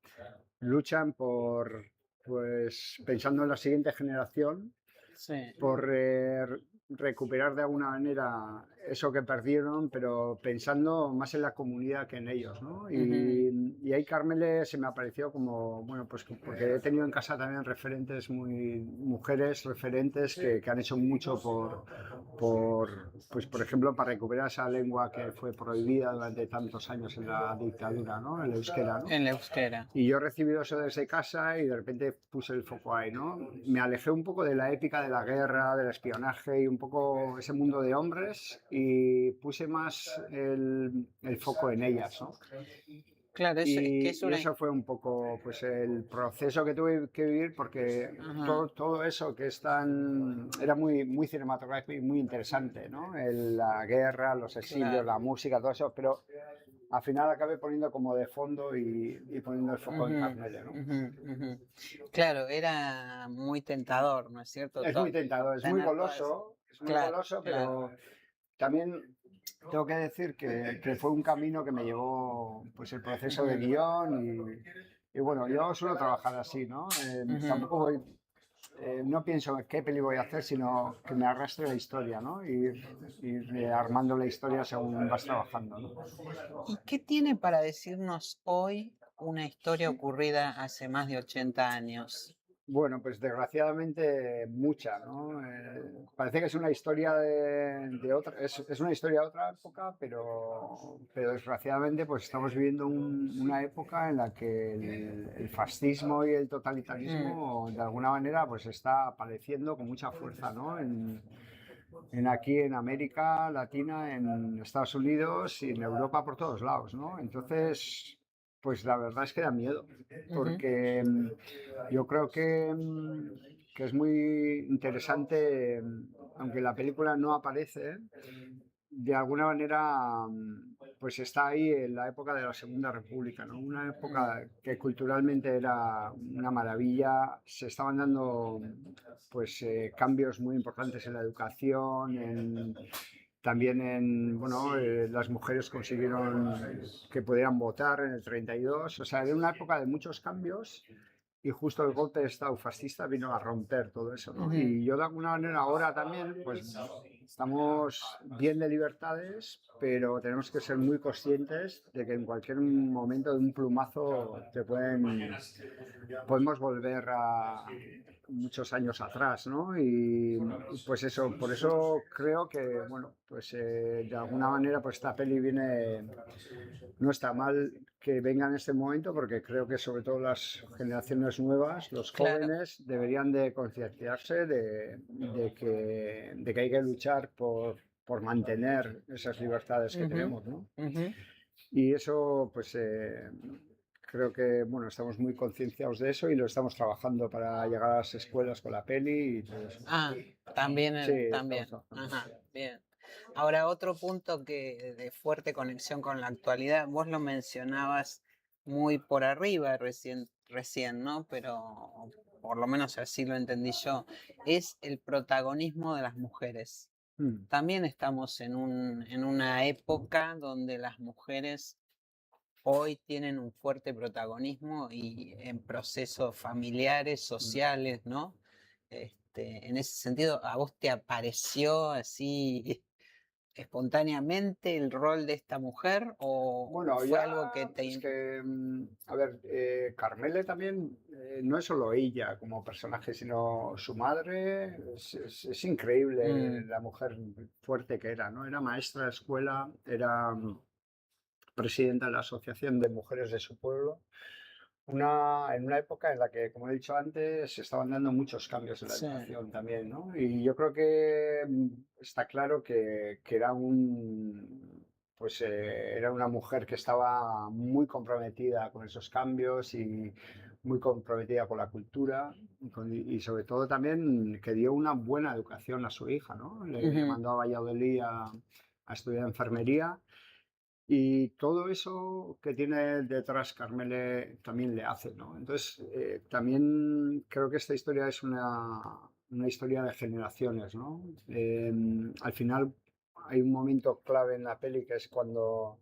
S14: Luchan pues pensando en la siguiente generación, por recuperar de alguna manera eso que perdieron, pero pensando más en la comunidad que en ellos, ¿no? Y ahí Carmele se me apareció como, bueno, pues porque he tenido en casa también mujeres referentes que han hecho mucho pues por ejemplo, para recuperar esa lengua que fue prohibida durante tantos años en la dictadura, ¿no? El euskera, ¿no?
S8: En la euskera.
S14: Y yo he recibido eso desde casa y de repente puse el foco ahí, ¿no? Me alejé un poco de la épica de la guerra, del espionaje y un poco ese mundo de hombres y puse más el foco en ellas, ¿no?
S8: Claro,
S14: Y eso fue un poco pues el proceso que tuve que vivir porque todo eso que era muy cinematográfico y muy interesante, ¿no? La guerra, los exilios, la música, todo eso, pero al final acabé poniendo como de fondo y poniendo el foco en Carmele, ¿no?
S8: Claro, era muy tentador, ¿no es cierto?
S14: Es muy tentador, es muy goloso, pero también tengo que decir que fue un camino que me llevó pues el proceso de guión y bueno, yo suelo trabajar así, ¿no? Tampoco no pienso en qué peli voy a hacer, sino que me arrastre la historia, ¿no? Ir armando la historia según vas trabajando, ¿no?
S8: ¿Y qué tiene para decirnos hoy una historia ocurrida hace más de 80 años?
S14: Bueno, pues desgraciadamente mucha, ¿no? Parece que es una historia de otra, es una historia de otra época, pero desgraciadamente pues estamos viviendo una época en la que el fascismo y el totalitarismo de alguna manera pues está apareciendo con mucha fuerza, ¿no? Aquí en América Latina, en Estados Unidos y en Europa por todos lados, ¿no? Entonces, pues la verdad es que da miedo, porque yo creo que es muy interesante, aunque la película no aparece, de alguna manera pues está ahí en la época de la Segunda República, ¿no? Una época que culturalmente era una maravilla, se estaban dando pues cambios muy importantes en la educación, también bueno, las mujeres consiguieron que pudieran votar en el 32, o sea, era una época de muchos cambios y justo el golpe de Estado fascista vino a romper todo eso, ¿no? Y yo de alguna manera ahora también, pues estamos bien de libertades, pero tenemos que ser muy conscientes de que en cualquier momento de un plumazo podemos volver a muchos años atrás, ¿no? Y pues eso, por eso creo que, bueno, pues de alguna manera pues esta peli no está mal que venga en este momento porque creo que sobre todo las generaciones nuevas, los jóvenes, deberían de concienciarse de que hay que luchar por mantener esas libertades que tenemos, ¿no? Y eso pues creo que bueno, estamos muy concienciados de eso y lo estamos trabajando para llegar a las escuelas con la peli y todo eso.
S8: También.
S14: Sí,
S8: también. Ajá, bien. Ahora, otro punto que de fuerte conexión con la actualidad, vos lo mencionabas muy por arriba recién, ¿no? Pero por lo menos así lo entendí yo, es el protagonismo de las mujeres. También estamos en una época donde las mujeres hoy tienen un fuerte protagonismo y en procesos familiares, sociales, ¿no? En ese sentido, ¿a vos te apareció así espontáneamente el rol de esta mujer o
S14: Bueno,
S8: fue
S14: ya
S8: algo que te...
S14: es que, a ver, Carmele también no es solo ella como personaje, sino su madre. Es increíble la mujer fuerte que era, ¿no? Era maestra de escuela, era presidenta de la Asociación de Mujeres de su pueblo. En una época en la que, como he dicho antes, se estaban dando muchos cambios en la
S8: Sí.
S14: educación también, ¿no? Y yo creo que está claro que era era una mujer que estaba muy comprometida con esos cambios y muy comprometida con la cultura y sobre todo también que dio una buena educación a su hija, ¿no? Le mandó a Valladolid a estudiar enfermería. Y todo eso que tiene detrás Carmele también le hace, ¿no? Entonces, también creo que esta historia es una historia de generaciones, ¿no? Al final hay un momento clave en la peli que es cuando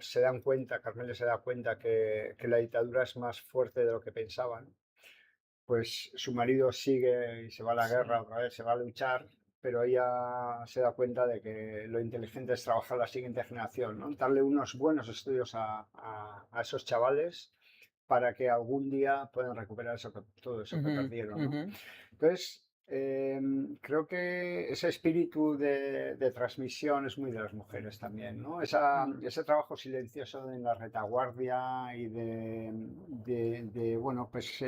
S14: se dan cuenta, Carmele se da cuenta que la dictadura es más fuerte de lo que pensaban. Pues su marido sigue y se va a la guerra otra vez, se va a luchar, pero ella se da cuenta de que lo inteligente es trabajar la siguiente generación, ¿no? Darle unos buenos estudios a esos chavales para que algún día puedan recuperar todo eso que perdieron, ¿no? Entonces, creo que ese espíritu de transmisión es muy de las mujeres también, ¿no? Ese trabajo silencioso en la retaguardia y bueno, pues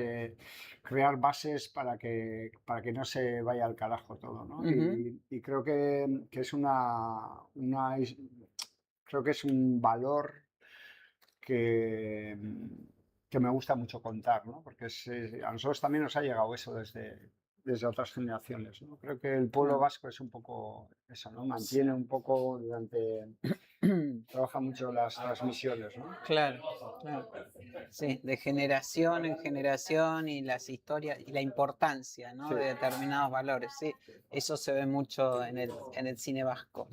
S14: crear bases para que no se vaya al carajo todo, ¿no? Y creo que es creo que es un valor que me gusta mucho contar, ¿no? Porque a nosotros también nos ha llegado eso desde otras generaciones, ¿no? Creo que el pueblo vasco es un poco eso, ¿no? Mantiene un poco trabaja mucho las transmisiones, ¿no?
S8: Claro, claro. Sí, de generación en generación y las historias y la importancia, ¿no?
S14: Sí.
S8: De determinados valores, sí. Eso se ve mucho en el cine vasco.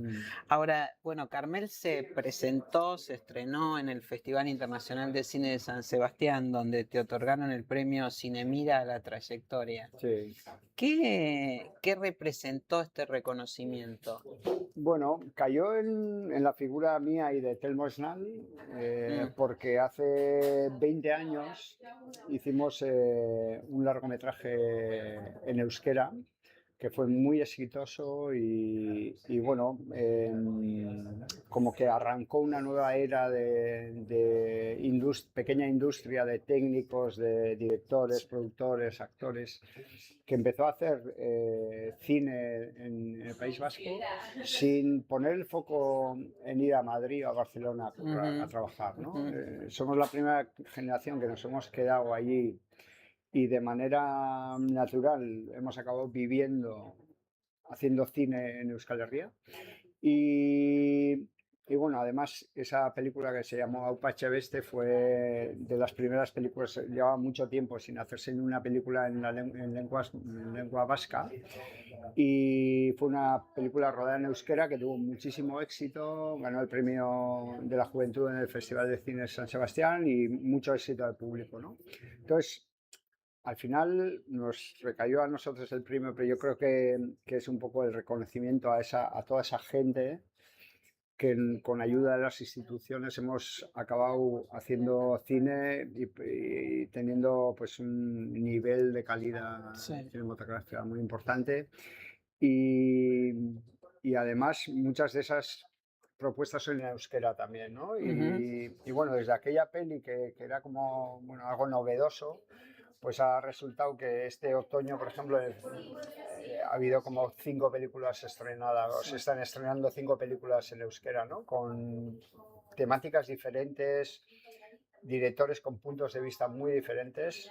S8: Ahora, bueno, Carmel se presentó, se estrenó en el Festival Internacional de Cine de San Sebastián, donde te otorgaron el premio Cinemira a la trayectoria.
S14: Sí.
S8: ¿Qué representó este reconocimiento?
S14: Bueno, cayó en la figura mía y de Telmo Snal, porque hace 20 años hicimos un largometraje en euskera que fue muy exitoso y bueno, como que arrancó una nueva era de pequeña industria de técnicos, de directores, productores, actores, que empezó a hacer cine en el País Vasco sin poner el foco en ir a Madrid o a Barcelona a trabajar, ¿no? Somos la primera generación que nos hemos quedado allí y de manera natural hemos acabado haciendo cine en Euskal Herria. Y bueno, además esa película que se llamó Aupache Beste fue de las primeras películas, llevaba mucho tiempo sin hacerse una película en lengua vasca, y fue una película rodada en euskera que tuvo muchísimo éxito, ganó el premio de la juventud en el Festival de Cine de San Sebastián y mucho éxito al público, ¿no? Entonces, al final nos recayó a nosotros el premio, pero yo creo que es un poco el reconocimiento a toda esa gente que con ayuda de las instituciones hemos acabado haciendo cine y teniendo pues un nivel de calidad cinematográfica muy importante. Y además muchas de esas propuestas son en euskera también, ¿no? Y bueno, desde aquella peli que era como algo novedoso, pues ha resultado que este otoño, por ejemplo, ha habido como 5 películas estrenadas, o se están estrenando 5 películas en euskera, ¿no? Con temáticas diferentes, directores con puntos de vista muy diferentes,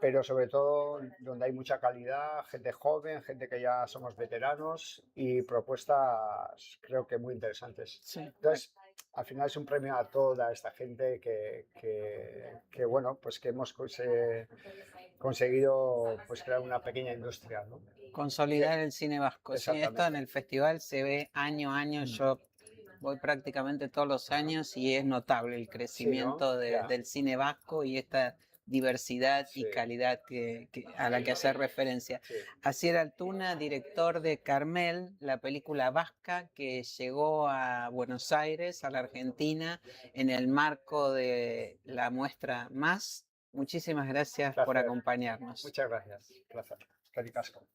S14: pero sobre todo donde hay mucha calidad, gente joven, gente que ya somos veteranos y propuestas creo que muy interesantes.
S8: Sí.
S14: Entonces, al final es un premio a toda esta gente que bueno, pues que hemos conseguido pues crear una pequeña industria, ¿no?
S8: Consolidar el cine vasco. Sí, esto
S14: Exactamente.
S8: en el festival se ve año a año. Yo voy prácticamente todos los años y es notable el crecimiento del cine vasco y esta diversidad y calidad a la que hace referencia. Asier Altuna, director de Carmel, la película vasca que llegó a Buenos Aires, a la Argentina, en el marco de la muestra Más. Muchísimas gracias por acompañarnos.
S14: Muchas gracias. Placer. Caricasco.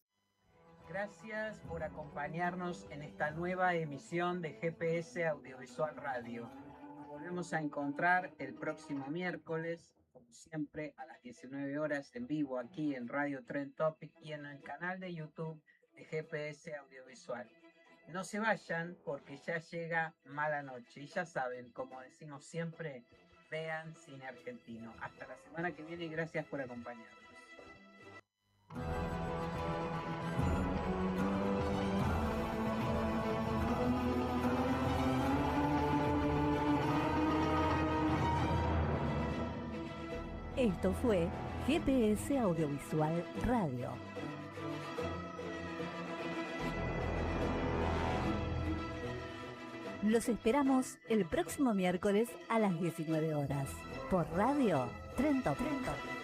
S8: Gracias por acompañarnos en esta nueva emisión de GPS Audiovisual Radio. Nos volvemos a encontrar el próximo miércoles, como siempre, a las 19 horas en vivo aquí en Radio Trend Topic y en el canal de YouTube de GPS Audiovisual. No se vayan porque ya llega Mala Noche y ya saben, como decimos siempre, vean cine argentino. Hasta la semana que viene y gracias por acompañarnos.
S15: Esto fue GPS Audiovisual Radio. Los esperamos el próximo miércoles a las 19 horas por Radio Trend Topic.